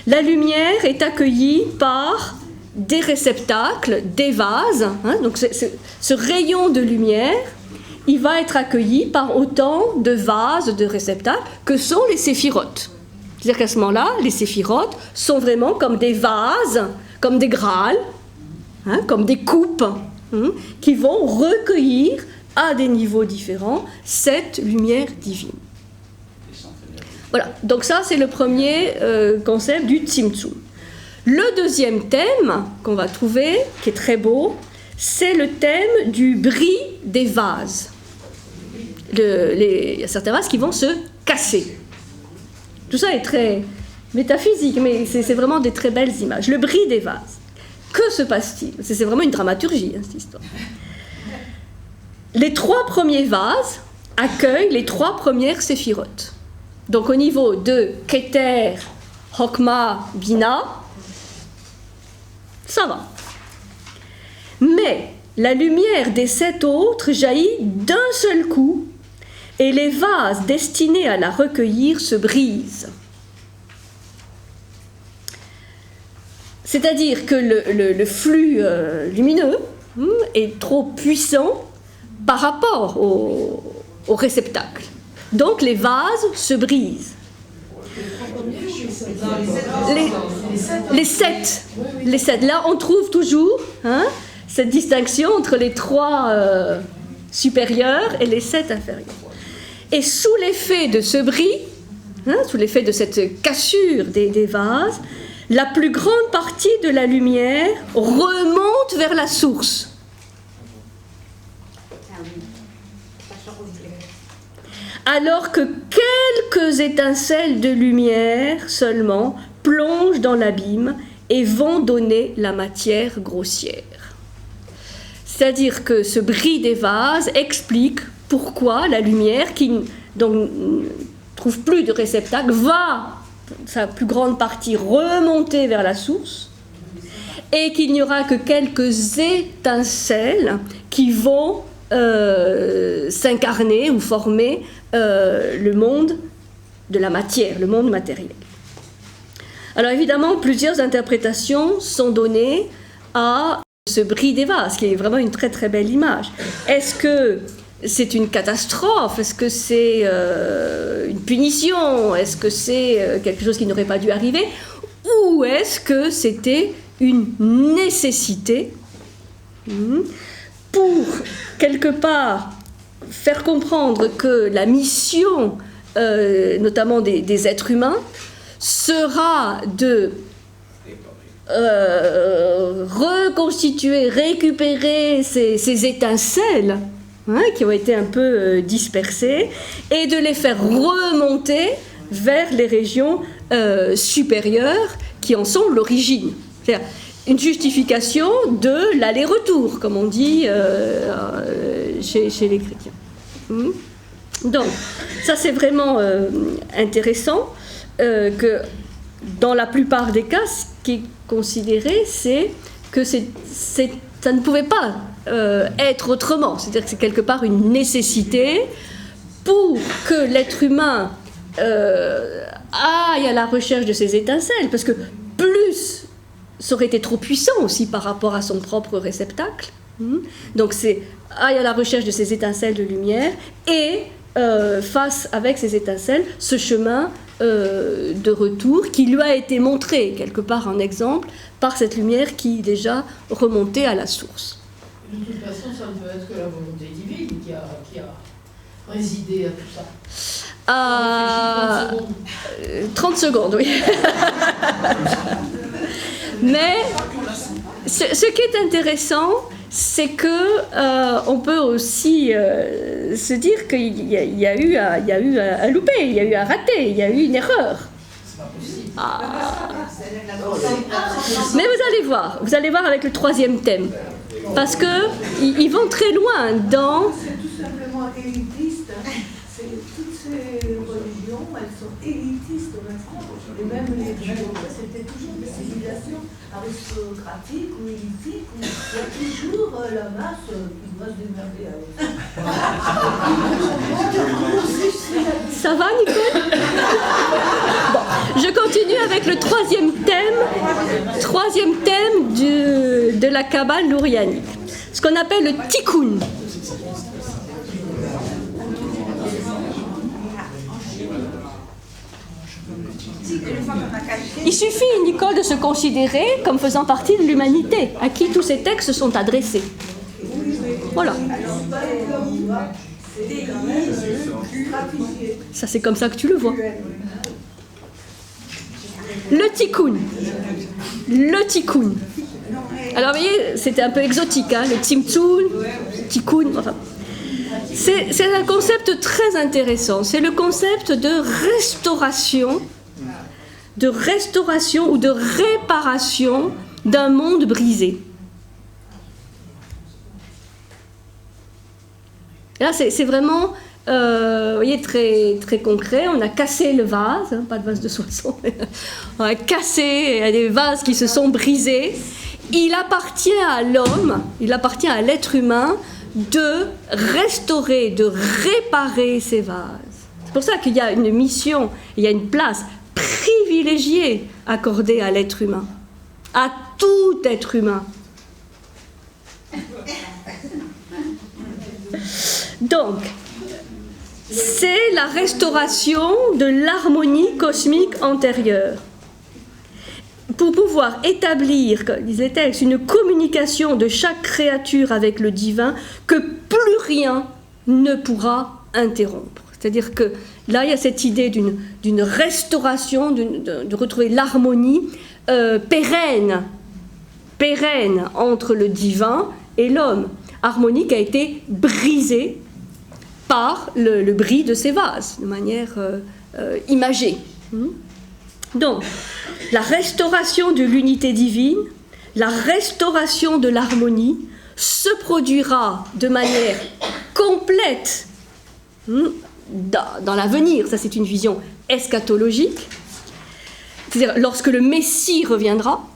La lumière est accueillie par des réceptacles, des vases. Donc ce rayon de lumière, il va être accueilli par autant de vases, de réceptacles, que sont les séphirotes. C'est-à-dire qu'à ce moment-là, les séphirotes sont vraiment comme des vases, comme des grâles, comme des coupes, qui vont recueillir à des niveaux différents cette lumière divine. Voilà, donc ça c'est le premier concept du Tzimtzum. Le deuxième thème qu'on va trouver, qui est très beau, c'est le thème du bris des vases. Il y a certains vases qui vont se casser. Tout ça est très métaphysique, mais c'est vraiment des très belles images. Le bris des vases. Que se passe-t-il? C'est vraiment une dramaturgie, cette histoire. Les 3 premiers vases accueillent les 3 premières séphirotes. Donc au niveau de Keter, Chokma, Bina, ça va. Mais la lumière des 7 autres jaillit d'un seul coup et les vases destinés à la recueillir se brisent. C'est-à-dire que le flux lumineux est trop puissant par rapport au réceptacle. Donc les vases se brisent. Les 7. Là, on trouve toujours cette distinction entre les 3 supérieurs et les 7 inférieurs. Et sous l'effet de ce bris, sous l'effet de cette cassure des vases, la plus grande partie de la lumière remonte vers la source. Alors que quelques étincelles de lumière seulement plongent dans l'abîme et vont donner la matière grossière. C'est-à-dire que ce bris des vases explique pourquoi la lumière, qui donc ne trouve plus de réceptacle, va, sa plus grande partie, remonter vers la source, et qu'il n'y aura que quelques étincelles qui vont s'incarner ou former le monde de la matière, le monde matériel. Alors évidemment, plusieurs interprétations sont données à ce bris des vases, qui est vraiment une très très belle image. Est-ce que c'est une catastrophe? Est-ce que c'est une punition? Est-ce que c'est quelque chose qui n'aurait pas dû arriver? Ou est-ce que c'était une nécessité pour, quelque part, faire comprendre que la mission, notamment des êtres humains, sera de reconstituer, récupérer ces étincelles qui ont été un peu dispersées et de les faire remonter vers les régions supérieures qui en sont l'origine. C'est-à-dire une justification de l'aller-retour, comme on dit chez les chrétiens. Donc, ça c'est vraiment intéressant que dans la plupart des cas, ce qui est considéré, c'est que ça ne pouvait pas être autrement. C'est-à-dire que c'est quelque part une nécessité pour que l'être humain aille à la recherche de ces étincelles, parce que plus ça aurait été trop puissant aussi par rapport à son propre réceptacle. Donc c'est aille à la recherche de ces étincelles de lumière et fasse avec ces étincelles ce chemin de retour qui lui a été montré quelque part en exemple par cette lumière qui déjà remontait à la source. De toute façon, ça ne peut être que la volonté divine qui a résidé à tout ça. 30 secondes, oui. Mais ce qui est intéressant, c'est que on peut aussi se dire qu'il y a eu un loupé, il y a eu un raté, il y a eu une erreur. Mais vous allez voir avec le troisième thème, parce que ils vont très loin dans. C'est tout simplement élitiste. Toutes ces religions, elles sont élitistes maintenant. Et même les religions, c'était toujours des civilisations aristocratiques ou élitiques où il y a toujours la masse qui doit se démerder avec ça. Ça va, Nicole? Bon, je continue avec le troisième thème de la Kabbale lourianique, ce qu'on appelle le tikkun. Il suffit, Nicole, de se considérer comme faisant partie de l'humanité, à qui tous ces textes sont adressés. Voilà. Ça, c'est comme ça que tu le vois. Le tikkun. Alors, vous voyez, c'était un peu exotique, hein, le tzimtzum, tikkun, enfin. C'est un concept très intéressant. C'est le concept de restauration ou de réparation d'un monde brisé. Là, c'est vraiment, vous voyez, très, très concret. On a cassé le vase, hein, pas de vase de Soissons. On a cassé, il y a des vases qui se sont brisés. Il appartient à l'homme, il appartient à l'être humain de restaurer, de réparer ces vases. C'est pour ça qu'il y a une mission, il y a une place privilégiée accordée à l'être humain, à tout être humain. Donc, c'est la restauration de l'harmonie cosmique antérieure. Pour pouvoir établir, comme disent les textes, une communication de chaque créature avec le divin que plus rien ne pourra interrompre. C'est-à-dire que là, il y a cette idée d'une restauration, de retrouver l'harmonie pérenne entre le divin et l'homme. Harmonie qui a été brisée par le bris de ces vases, de manière imagée. Donc, la restauration de l'unité divine, la restauration de l'harmonie se produira de manière complète dans l'avenir. Ça, c'est une vision eschatologique. C'est-à-dire, lorsque le Messie reviendra,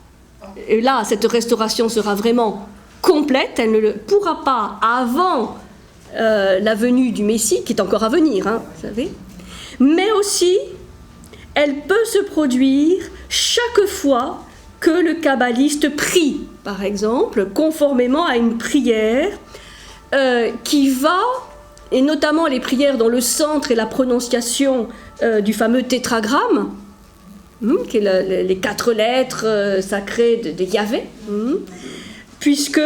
et là, cette restauration sera vraiment complète, elle ne le pourra pas avant la venue du Messie, qui est encore à venir, vous savez. Mais aussi, elle peut se produire chaque fois que le kabbaliste prie, par exemple, conformément à une prière qui va, et notamment les prières dont le centre est la prononciation du fameux tétragramme, qui est les 4 lettres sacrées de Yahvé, puisque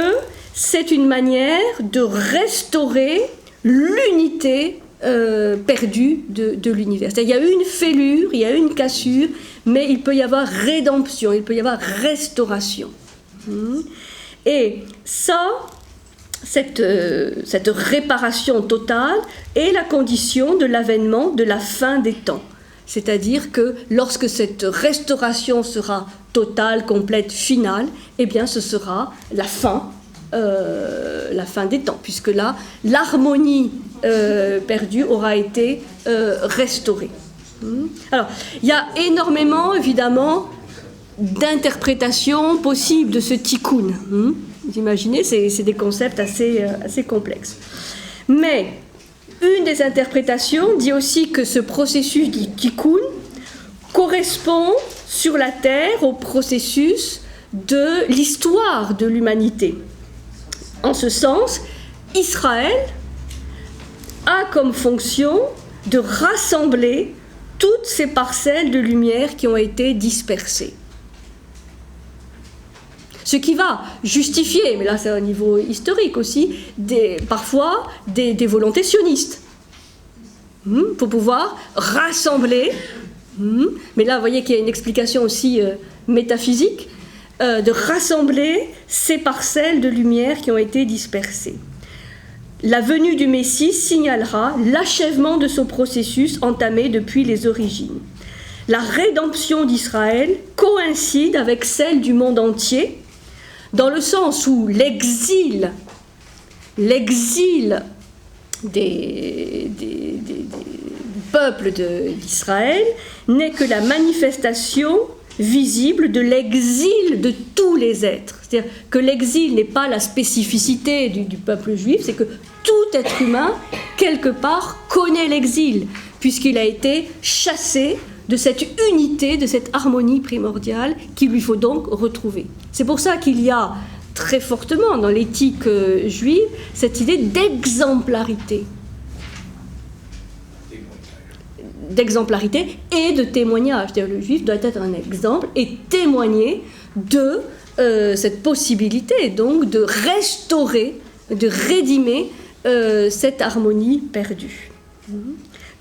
c'est une manière de restaurer l'unité perdue de l'univers. C'est-à-dire, il y a eu une fêlure, il y a eu une cassure, mais il peut y avoir rédemption, il peut y avoir restauration. Et ça, cette réparation totale est la condition de l'avènement de la fin des temps. C'est-à-dire que lorsque cette restauration sera totale, complète, finale, eh bien ce sera la fin des temps, puisque là, l'harmonie perdue aura été restaurée. Alors, il y a énormément, évidemment, d'interprétations possibles de ce tikkun. Vous imaginez, c'est des concepts assez complexes. Mais une des interprétations dit aussi que ce processus du tikkun correspond sur la terre au processus de l'histoire de l'humanité. En ce sens, Israël a comme fonction de rassembler toutes ces parcelles de lumière qui ont été dispersées. Ce qui va justifier, mais là c'est au niveau historique aussi, parfois des volontés sionistes. Pour pouvoir rassembler, mais là vous voyez qu'il y a une explication aussi métaphysique, de rassembler ces parcelles de lumière qui ont été dispersées. La venue du Messie signalera l'achèvement de ce processus entamé depuis les origines. La rédemption d'Israël coïncide avec celle du monde entier, dans le sens où l'exil du peuple d'Israël n'est que la manifestation visible de l'exil de tous les êtres. C'est-à-dire que l'exil n'est pas la spécificité du peuple juif, c'est que tout être humain, quelque part, connaît l'exil, puisqu'il a été chassé de cette unité, de cette harmonie primordiale qu'il lui faut donc retrouver. C'est pour ça qu'il y a très fortement dans l'éthique juive cette idée d'exemplarité et de témoignage. C'est-à-dire le juif doit être un exemple et témoigner de cette possibilité donc de restaurer, de rédimer cette harmonie perdue.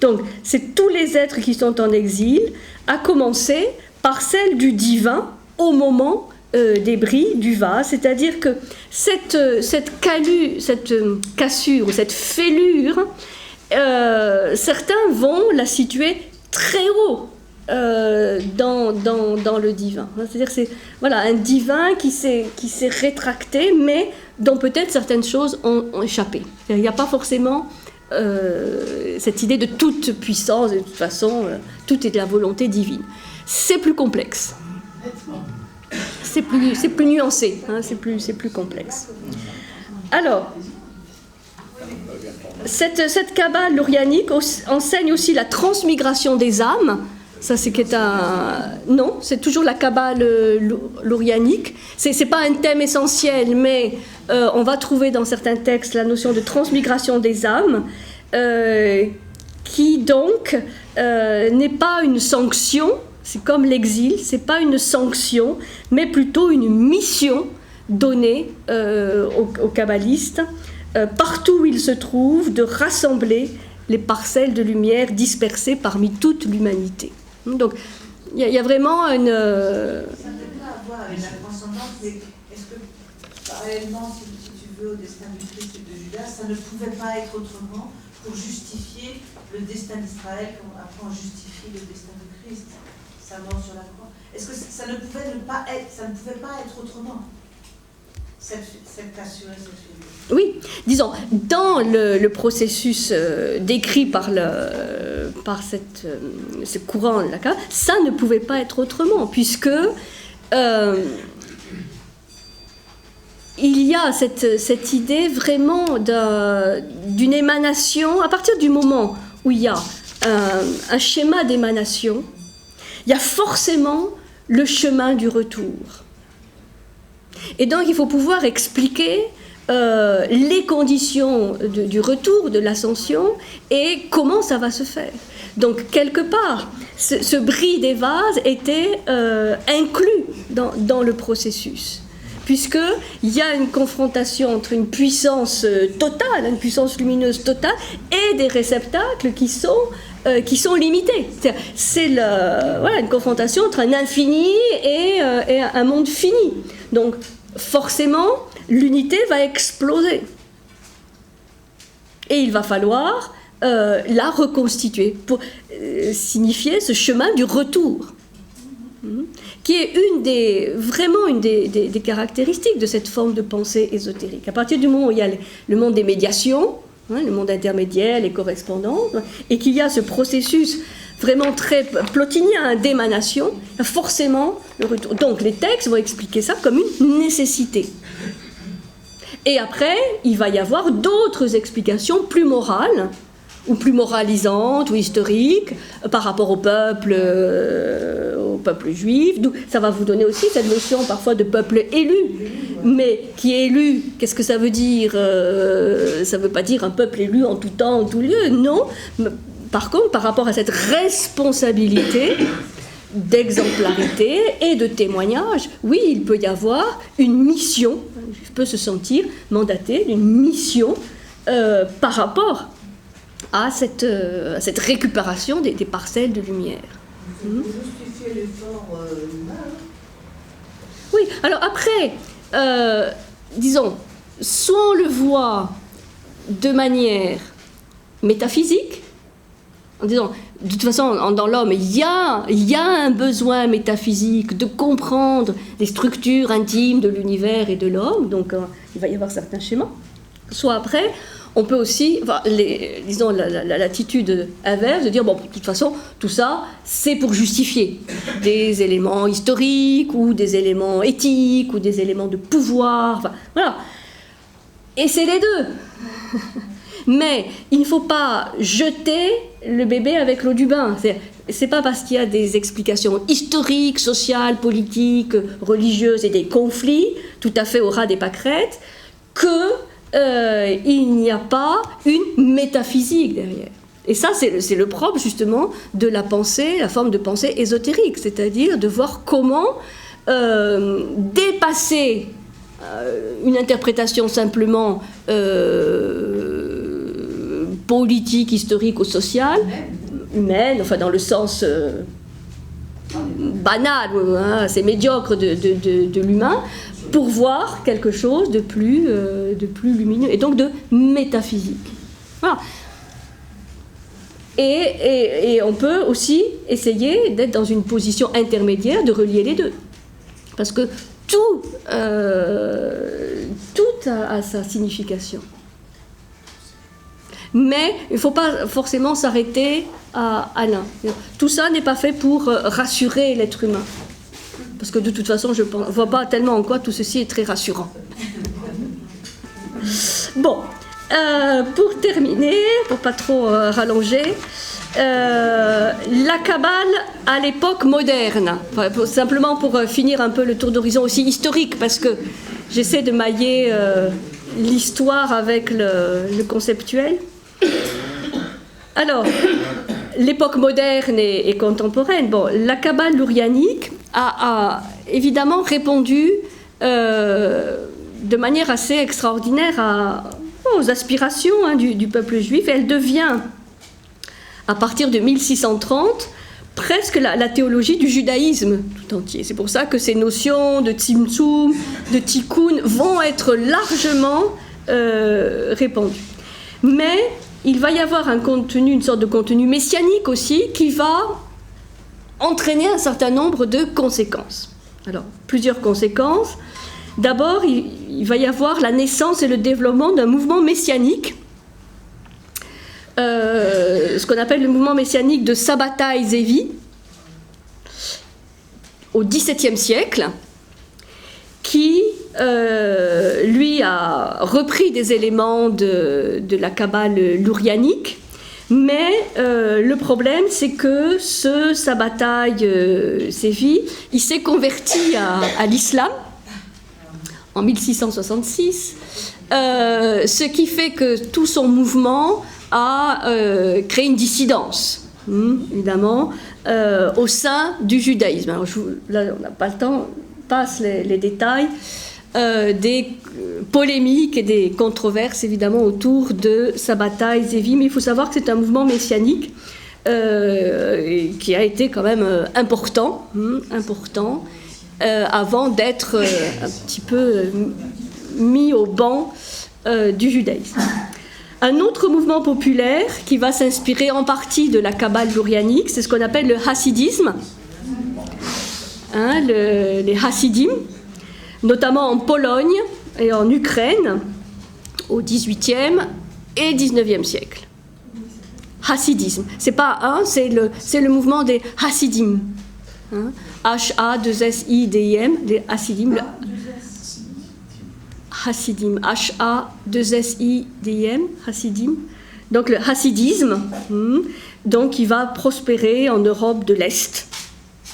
Donc, c'est tous les êtres qui sont en exil, à commencer par celle du divin au moment des bris du vase, c'est-à-dire que cette cassure, cette fêlure, certains vont la situer très haut dans le divin. C'est-à-dire que c'est un divin qui s'est rétracté, mais dont peut-être certaines choses ont échappé. Il n'y a pas forcément cette idée de toute puissance, de toute façon, tout est de la volonté divine. C'est plus complexe. C'est plus nuancé, c'est plus complexe. Alors, cette Kabbale lourianique enseigne aussi la transmigration des âmes. Ça, non, c'est toujours la Kabbale lourianique. C'est pas un thème essentiel, mais on va trouver dans certains textes la notion de transmigration des âmes, qui donc n'est pas une sanction. C'est comme l'exil, c'est pas une sanction, mais plutôt une mission donnée aux kabbalistes, partout où ils se trouvent, de rassembler les parcelles de lumière dispersées parmi toute l'humanité. Donc, il y a vraiment une... Ça ne peut pas avoir avec la transcendance, mais est-ce que, parallèlement, si tu veux, au destin du Christ et de Judas, ça ne pouvait pas être autrement pour justifier le destin d'Israël, comme après on justifie le destin de Christ, sa mort sur la croix. Est-ce que ça ne pouvait pas être autrement? assurer cette figure. Oui, disons, dans le processus décrit par ce courant de Lacan, ça ne pouvait pas être autrement, puisque il y a cette idée vraiment d'une émanation, à partir du moment où il y a un schéma d'émanation, il y a forcément le chemin du retour. Et donc il faut pouvoir expliquer les conditions du retour, de l'ascension, et comment ça va se faire. Donc quelque part, ce bris des vases était inclus dans le processus, puisqu'il y a une confrontation entre une puissance totale, une puissance lumineuse totale, et des réceptacles qui sont limités. C'est une confrontation entre un infini et un monde fini. Donc forcément, l'unité va exploser. Et il va falloir la reconstituer pour signifier ce chemin du retour, qui est une des caractéristiques de cette forme de pensée ésotérique. À partir du moment où il y a le monde des médiations, le monde intermédiaire, les correspondances, et qu'il y a ce processus vraiment très plotinien d'émanation, forcément le retour. Donc les textes vont expliquer ça comme une nécessité. Et après, il va y avoir d'autres explications plus morales, ou plus moralisantes, ou historiques, par rapport au peuple juif. Ça va vous donner aussi cette notion parfois de peuple élu. Mais qui est élu, qu'est-ce que ça veut dire ? Ça ne veut pas dire un peuple élu en tout temps, en tout lieu, non. Par contre, par rapport à cette responsabilité d'exemplarité et de témoignage, oui, il peut y avoir une mission, je peux se sentir mandaté d'une mission par rapport à cette récupération des parcelles de lumière. Pour justifier l'effort humain. Oui, alors après, disons, soit on le voit de manière métaphysique, en disant, de toute façon, dans l'homme, il y a un besoin métaphysique de comprendre les structures intimes de l'univers et de l'homme, donc il va y avoir certains schémas. Soit après, on peut aussi, disons, l'attitude inverse, de dire, bon, de toute façon, tout ça, c'est pour justifier des éléments historiques, ou des éléments éthiques, ou des éléments de pouvoir, enfin, voilà. Et c'est les deux. Mais il ne faut pas jeter le bébé avec l'eau du bain. C'est pas parce qu'il y a des explications historiques, sociales, politiques, religieuses et des conflits, tout à fait au ras des pâquerettes, qu'il n'y a pas une métaphysique derrière. Et ça, c'est le propre justement de la pensée, la forme de pensée ésotérique, c'est-à-dire de voir comment dépasser une interprétation simplement politique, historique ou sociale, humaine, enfin dans le sens banal, assez médiocre de l'humain, pour voir quelque chose de plus lumineux, et donc de métaphysique. Voilà. Et on peut aussi essayer d'être dans une position intermédiaire, de relier les deux. Parce que tout a sa signification. Mais il ne faut pas forcément s'arrêter à l'un. Tout ça n'est pas fait pour rassurer l'être humain. Parce que de toute façon, je ne vois pas tellement en quoi tout ceci est très rassurant. Bon, pour terminer, pour pas trop rallonger, la Kabbale à l'époque moderne, simplement pour finir un peu le tour d'horizon aussi historique, parce que j'essaie de mailler l'histoire avec le conceptuel. Alors, l'époque moderne et contemporaine, bon, la Kabbale lourianique a évidemment répondu de manière assez extraordinaire aux aspirations du peuple juif. Elle devient, à partir de 1630, presque la théologie du judaïsme tout entier. C'est pour ça que ces notions de tzimtzum, de tikkun vont être largement répandues. Mais il va y avoir une sorte de contenu messianique aussi, qui va entraîner un certain nombre de conséquences. Alors, plusieurs conséquences. D'abord, il va y avoir la naissance et le développement d'un mouvement messianique, ce qu'on appelle le mouvement messianique de Sabbatai Zevi, au XVIIe siècle, qui, lui, a repris des éléments de la Kabbale lourianique, mais le problème, c'est que ce Sabbatai Zevi, il s'est converti à l'islam en 1666, ce qui fait que tout son mouvement a créé une dissidence, évidemment, au sein du judaïsme. Alors, là, on n'a pas le temps, on passe les détails des polémiques et des controverses, évidemment, autour de Sabbatai Zevi, mais il faut savoir que c'est un mouvement messianique qui a été quand même important, avant d'être un petit peu mis au banc du judaïsme. Un autre mouvement populaire qui va s'inspirer en partie de la Kabbale lourianique, c'est ce qu'on appelle le hassidisme, les hassidim, notamment en Pologne et en Ukraine, au XVIIIe et XIXe siècle. Hassidisme, c'est pas un, c'est le mouvement des hassidim. H-A-2-S-I-D-I-M, des hassidim. Hassidim, H-A-2-S-I-D-I-M, hassidim. Donc le hassidisme, donc il va prospérer en Europe de l'Est,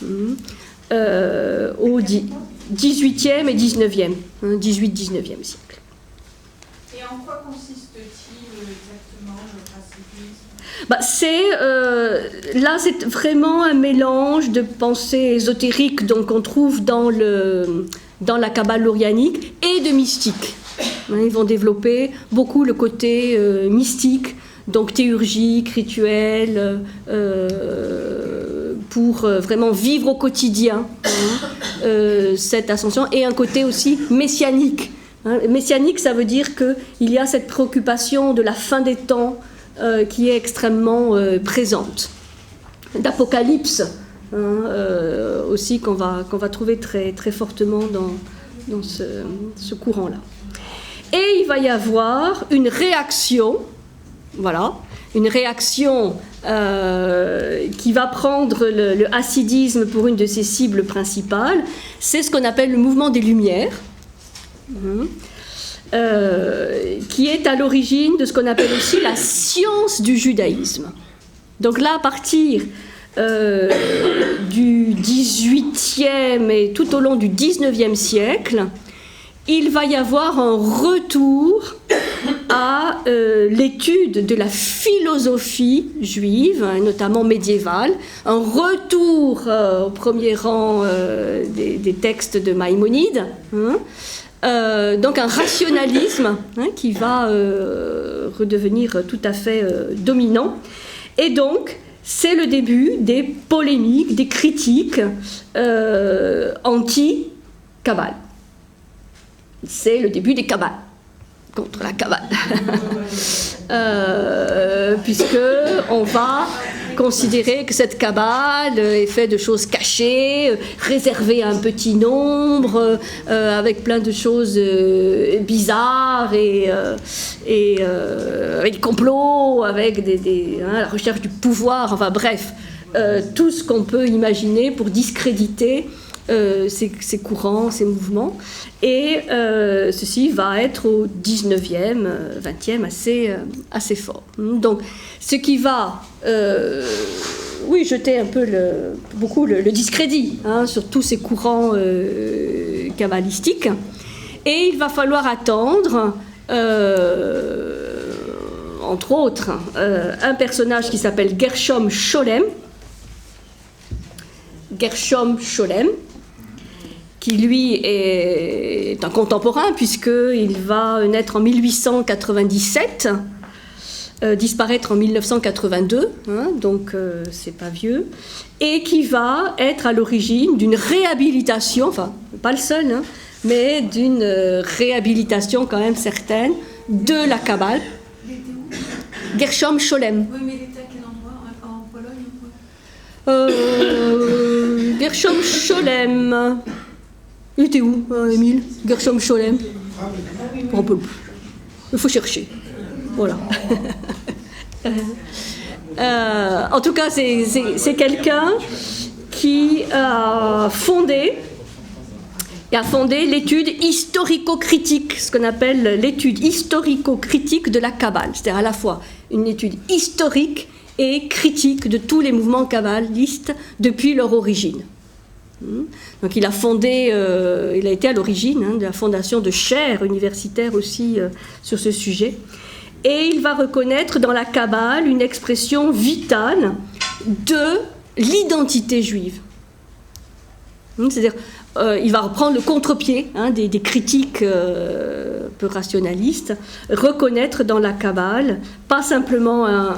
au XVIIIe et XIXe, 18-19e siècle. Et en quoi consiste-t-il exactement le hassidisme ? Là, c'est vraiment un mélange de pensées ésotériques donc, qu'on trouve dans la Kabbale lourianique et de mystique. Ils vont développer beaucoup le côté mystique, donc théurgique, rituel, pour vraiment vivre au quotidien cette ascension, et un côté aussi messianique. Messianique, ça veut dire qu'il y a cette préoccupation de la fin des temps qui est extrêmement présente, d'apocalypse aussi qu'on va trouver très, très fortement dans ce courant-là. Et il va y avoir une réaction, une réaction qui va prendre le hassidisme pour une de ses cibles principales, c'est ce qu'on appelle le mouvement des Lumières, qui est à l'origine de ce qu'on appelle aussi la science du judaïsme. Donc là, à partir du XVIIIe et tout au long du XIXe siècle, il va y avoir un retour à l'étude de la philosophie juive, notamment médiévale, un retour au premier rang des textes de Maïmonide, donc un rationalisme qui va redevenir tout à fait dominant. Et donc, c'est le début des polémiques, des critiques anti-Kabbale. C'est le début des Kabbales, contre la Kabbale. Puisque on va considérer que cette Kabbale est faite de choses cachées, réservées à un petit nombre, avec plein de choses bizarres et avec complots, avec la recherche du pouvoir, enfin bref, tout ce qu'on peut imaginer pour discréditer ces courants, ces mouvements. Et ceci va être au 19e, 20e assez fort. Donc, ce qui va, jeter un peu beaucoup le discrédit sur tous ces courants kabbalistiques. Et il va falloir attendre, entre autres, un personnage qui s'appelle Gershom Scholem, qui lui est un contemporain puisqu'il va naître en 1897, disparaître en 1982, donc c'est pas vieux, et qui va être à l'origine d'une réhabilitation, enfin pas le seul, mais d'une réhabilitation quand même certaine de la Kabbale. Gershom Scholem. Oui, mais il était à quel endroit ? En Pologne ou quoi ? Gershom Scholem. Il était où, Émile Gershom Scholem? On peut plus. Il faut chercher. Voilà. En tout cas, c'est quelqu'un qui a fondé l'étude historico-critique, ce qu'on appelle l'étude historico-critique de la Kabbale. C'est-à-dire à la fois une étude historique et critique de tous les mouvements kabbalistes depuis leur origine. Donc il a été à l'origine de la fondation de chaires universitaires aussi sur ce sujet. Et il va reconnaître dans la Kabbale une expression vitale de l'identité juive. C'est-à-dire, il va reprendre le contre-pied des critiques peu rationalistes, reconnaître dans la Kabbale pas simplement un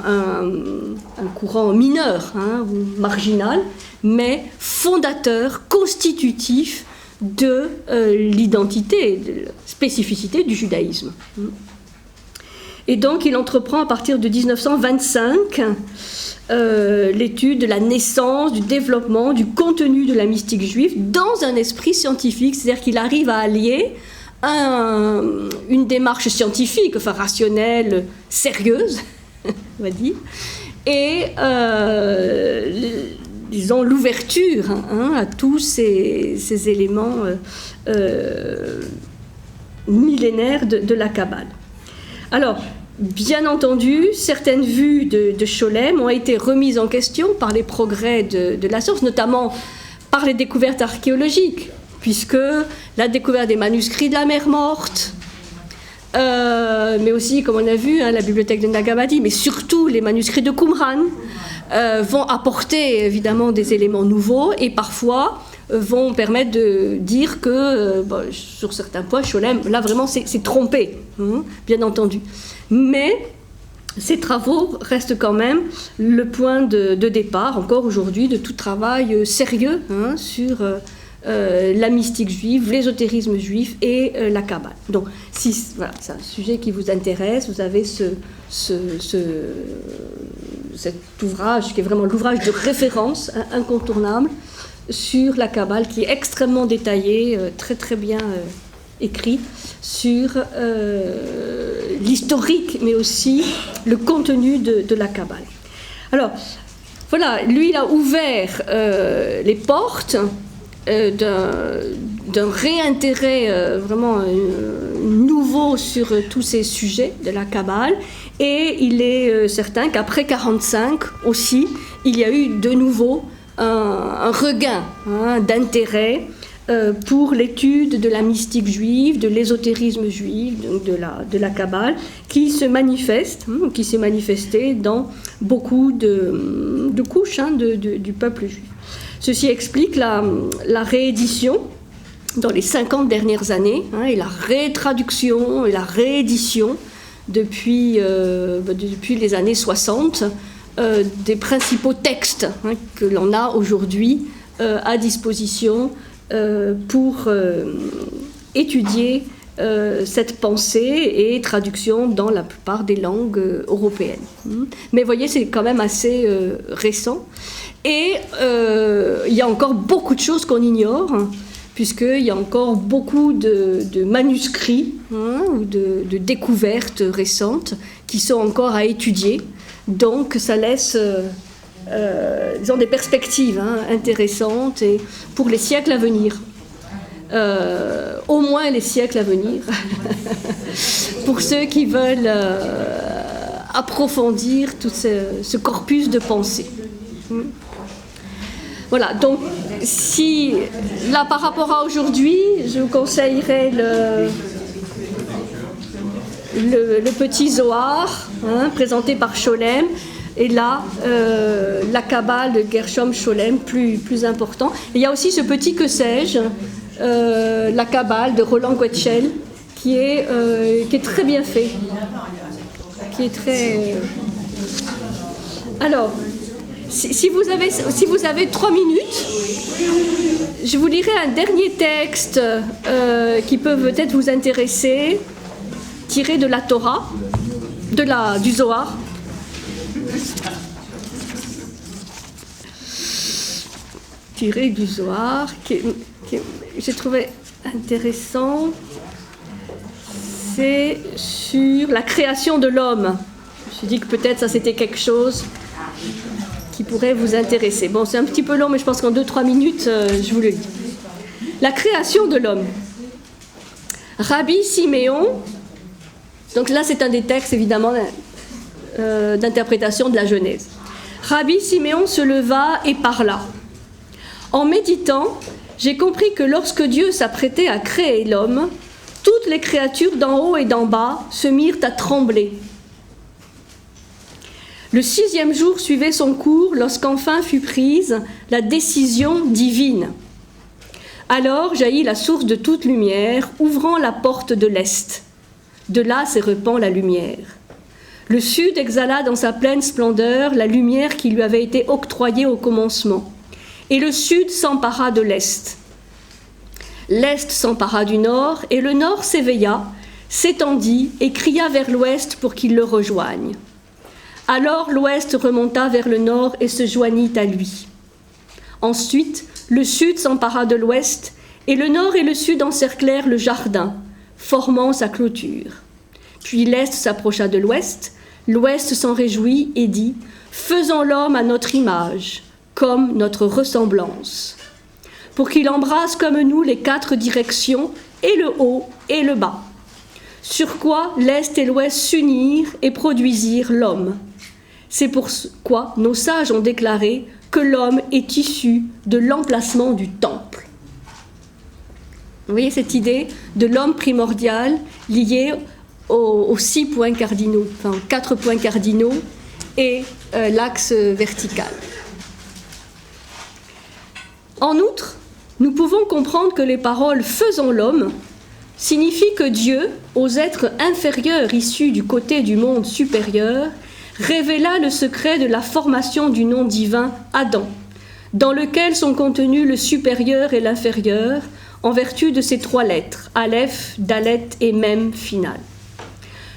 courant mineur ou marginal, mais fondateur, constitutif de l'identité, de la spécificité du judaïsme. Et donc il entreprend à partir de 1925 l'étude de la naissance, du développement, du contenu de la mystique juive dans un esprit scientifique, c'est-à-dire qu'il arrive à allier une démarche scientifique, enfin rationnelle, sérieuse, on va dire, et disons l'ouverture à tous ces éléments millénaires de la Kabbale. Alors, bien entendu, certaines vues de Scholem ont été remises en question par les progrès de la science, notamment par les découvertes archéologiques, puisque la découverte des manuscrits de la mer Morte, mais aussi, comme on a vu, la bibliothèque de Nag Hammadi, mais surtout les manuscrits de Qumran, vont apporter évidemment des éléments nouveaux et parfois vont permettre de dire que, sur certains points, Scholem, là vraiment, s'est trompé, bien entendu. Mais ces travaux restent quand même le point de départ, encore aujourd'hui, de tout travail sérieux sur la mystique juive, l'ésotérisme juif et la Kabbale. Donc, si voilà, c'est un sujet qui vous intéresse, vous avez cet ouvrage qui est vraiment l'ouvrage de référence incontournable sur la Kabbale, qui est extrêmement détaillé, très très bien écrit sur l'historique, mais aussi le contenu de la Kabbale. Alors, voilà, lui, il a ouvert les portes d'un réintérêt vraiment nouveau sur tous ces sujets de la Kabbale, et il est certain qu'après 1945 aussi, il y a eu de nouveau un regain d'intérêt pour l'étude de la mystique juive, de l'ésotérisme juif, donc de la Kabbale, qui se manifeste, qui s'est manifesté dans beaucoup de couches du peuple juif. Ceci explique la réédition dans les 50 dernières années, et la rétraduction et la réédition depuis les années 60 des principaux textes que l'on a aujourd'hui à disposition pour étudier cette pensée et traduction dans la plupart des langues européennes. Mais vous voyez, c'est quand même assez récent. Et il y a encore beaucoup de choses qu'on ignore, puisqu'il y a encore beaucoup de manuscrits ou de découvertes récentes qui sont encore à étudier. Donc ça laisse disons des perspectives intéressantes et pour les siècles à venir. Au moins les siècles à venir, pour ceux qui veulent approfondir tout ce corpus de pensée. Voilà, donc si là par rapport à aujourd'hui, je vous conseillerais le petit Zohar présenté par Scholem, et là la Kabbale de Gershom Scholem plus important. Et il y a aussi ce petit que sais-je, la Kabbale de Roland Goetschel, qui est très bien fait, qui est très. Alors, si vous avez 3 minutes, je vous lirai un dernier texte qui peut peut-être vous intéresser, tiré de la Torah, du Zohar. Tiré du Zohar, j'ai trouvé intéressant, c'est sur la création de l'homme. Je me suis dit que peut-être ça c'était quelque chose qui pourrait vous intéresser. Bon, c'est un petit peu long, mais je pense qu'en 2-3 minutes, je vous le dis. La création de l'homme. Rabbi Siméon, donc là c'est un des textes évidemment d'interprétation de la Genèse. Rabbi Siméon se leva et parla. En méditant, j'ai compris que lorsque Dieu s'apprêtait à créer l'homme, toutes les créatures d'en haut et d'en bas se mirent à trembler. Le 6e jour suivait son cours lorsqu'enfin fut prise la décision divine. Alors jaillit la source de toute lumière, ouvrant la porte de l'Est. De là se répand la lumière. Le Sud exhala dans sa pleine splendeur la lumière qui lui avait été octroyée au commencement. Et le Sud s'empara de l'Est. L'Est s'empara du Nord, et le Nord s'éveilla, s'étendit et cria vers l'Ouest pour qu'il le rejoigne. Alors l'Ouest remonta vers le Nord et se joignit à lui. Ensuite, le Sud s'empara de l'Ouest, et le Nord et le Sud encerclèrent le jardin, formant sa clôture. Puis l'Est s'approcha de l'Ouest, l'Ouest s'en réjouit et dit « Faisons l'homme à notre image, comme notre ressemblance, pour qu'il embrasse comme nous les 4 directions, et le haut et le bas. » Sur quoi l'Est et l'Ouest s'unirent et produisirent l'homme. C'est pourquoi nos sages ont déclaré que l'homme est issu de l'emplacement du temple. Vous voyez cette idée de l'homme primordial lié aux 6 points cardinaux, enfin 4 points cardinaux et l'axe vertical. En outre, nous pouvons comprendre que les paroles « faisons l'homme » signifient que Dieu, aux êtres inférieurs issus du côté du monde supérieur, révéla le secret de la formation du nom divin Adam, dans lequel sont contenus le supérieur et l'inférieur, en vertu de ces 3 lettres, Aleph, Dalet et Mem finale.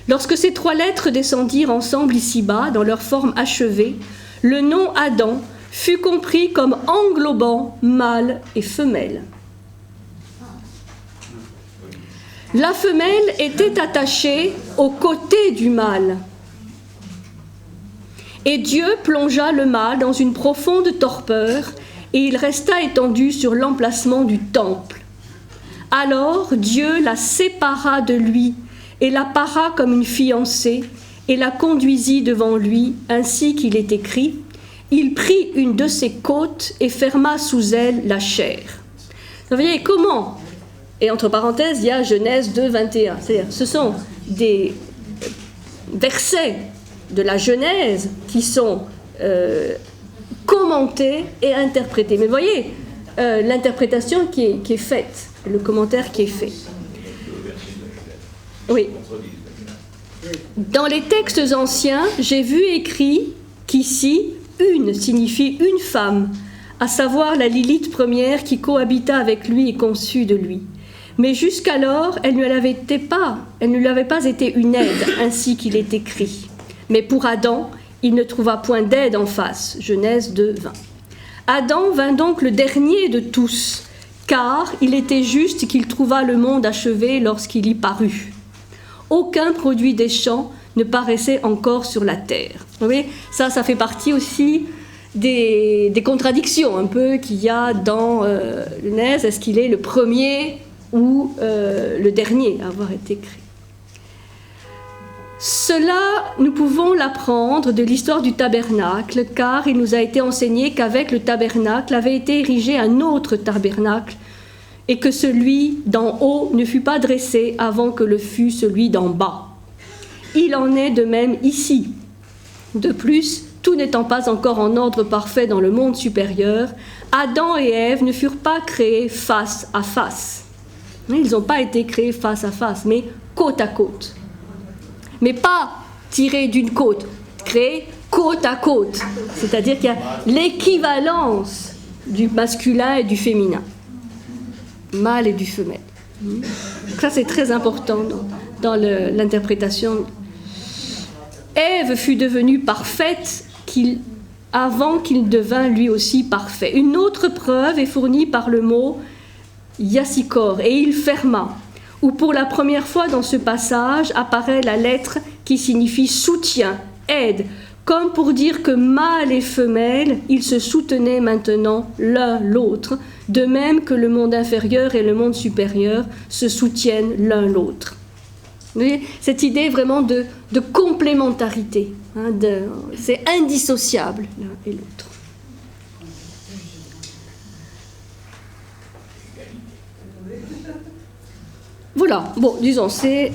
Lorsque ces 3 lettres descendirent ensemble ici-bas, dans leur forme achevée, le nom Adam fut compris comme englobant mâle et femelle. La femelle était attachée au côté du mâle. Et Dieu plongea le mâle dans une profonde torpeur, et il resta étendu sur l'emplacement du temple. Alors Dieu la sépara de lui, et la para comme une fiancée, et la conduisit devant lui, ainsi qu'il est écrit. Il prit une de ses côtes et ferma sous elle la chair. Vous voyez comment? Et entre parenthèses, il y a Genèse 2, 21. C'est-à-dire, ce sont des versets de la Genèse qui sont commentés et interprétés. Mais vous voyez l'interprétation qui est faite, le commentaire qui est fait. Oui. Dans les textes anciens, j'ai vu écrit qu'ici, une signifie une femme, à savoir la Lilith première qui cohabita avec lui et conçut de lui. Mais jusqu'alors, elle ne lui avait pas été une aide, ainsi qu'il est écrit. Mais pour Adam, il ne trouva point d'aide en face. Genèse 2, 20. Adam vint donc le dernier de tous, car il était juste qu'il trouva le monde achevé lorsqu'il y parut. Aucun produit des champs ne paraissait encore sur la terre. Vous voyez, ça fait partie aussi des contradictions un peu qu'il y a dans Genèse. Est-ce qu'il est le premier ou le dernier à avoir été créé? Cela, nous pouvons l'apprendre de l'histoire du tabernacle, car il nous a été enseigné qu'avec le tabernacle avait été érigé un autre tabernacle, et que celui d'en haut ne fut pas dressé avant que le fût celui d'en bas. Il en est de même ici. De plus, tout n'étant pas encore en ordre parfait dans le monde supérieur, Adam et Ève ne furent pas créés face à face. Ils n'ont pas été créés face à face, mais côte à côte. Mais pas tirés d'une côte, créés côte à côte. C'est-à-dire qu'il y a l'équivalence du masculin et du féminin, mâle et du femelle. Ça, c'est très important dans l'interprétation. Ève fut devenue parfaite avant qu'il devint lui aussi parfait. Une autre preuve est fournie par le mot Yassikor, et il ferma, où pour la première fois dans ce passage apparaît la lettre qui signifie soutien, aide, comme pour dire que mâle et femelle, ils se soutenaient maintenant l'un l'autre, de même que le monde inférieur et le monde supérieur se soutiennent l'un l'autre. Vous voyez, cette idée vraiment de complémentarité, hein, c'est indissociable l'un et l'autre. Voilà, bon, disons, c'est...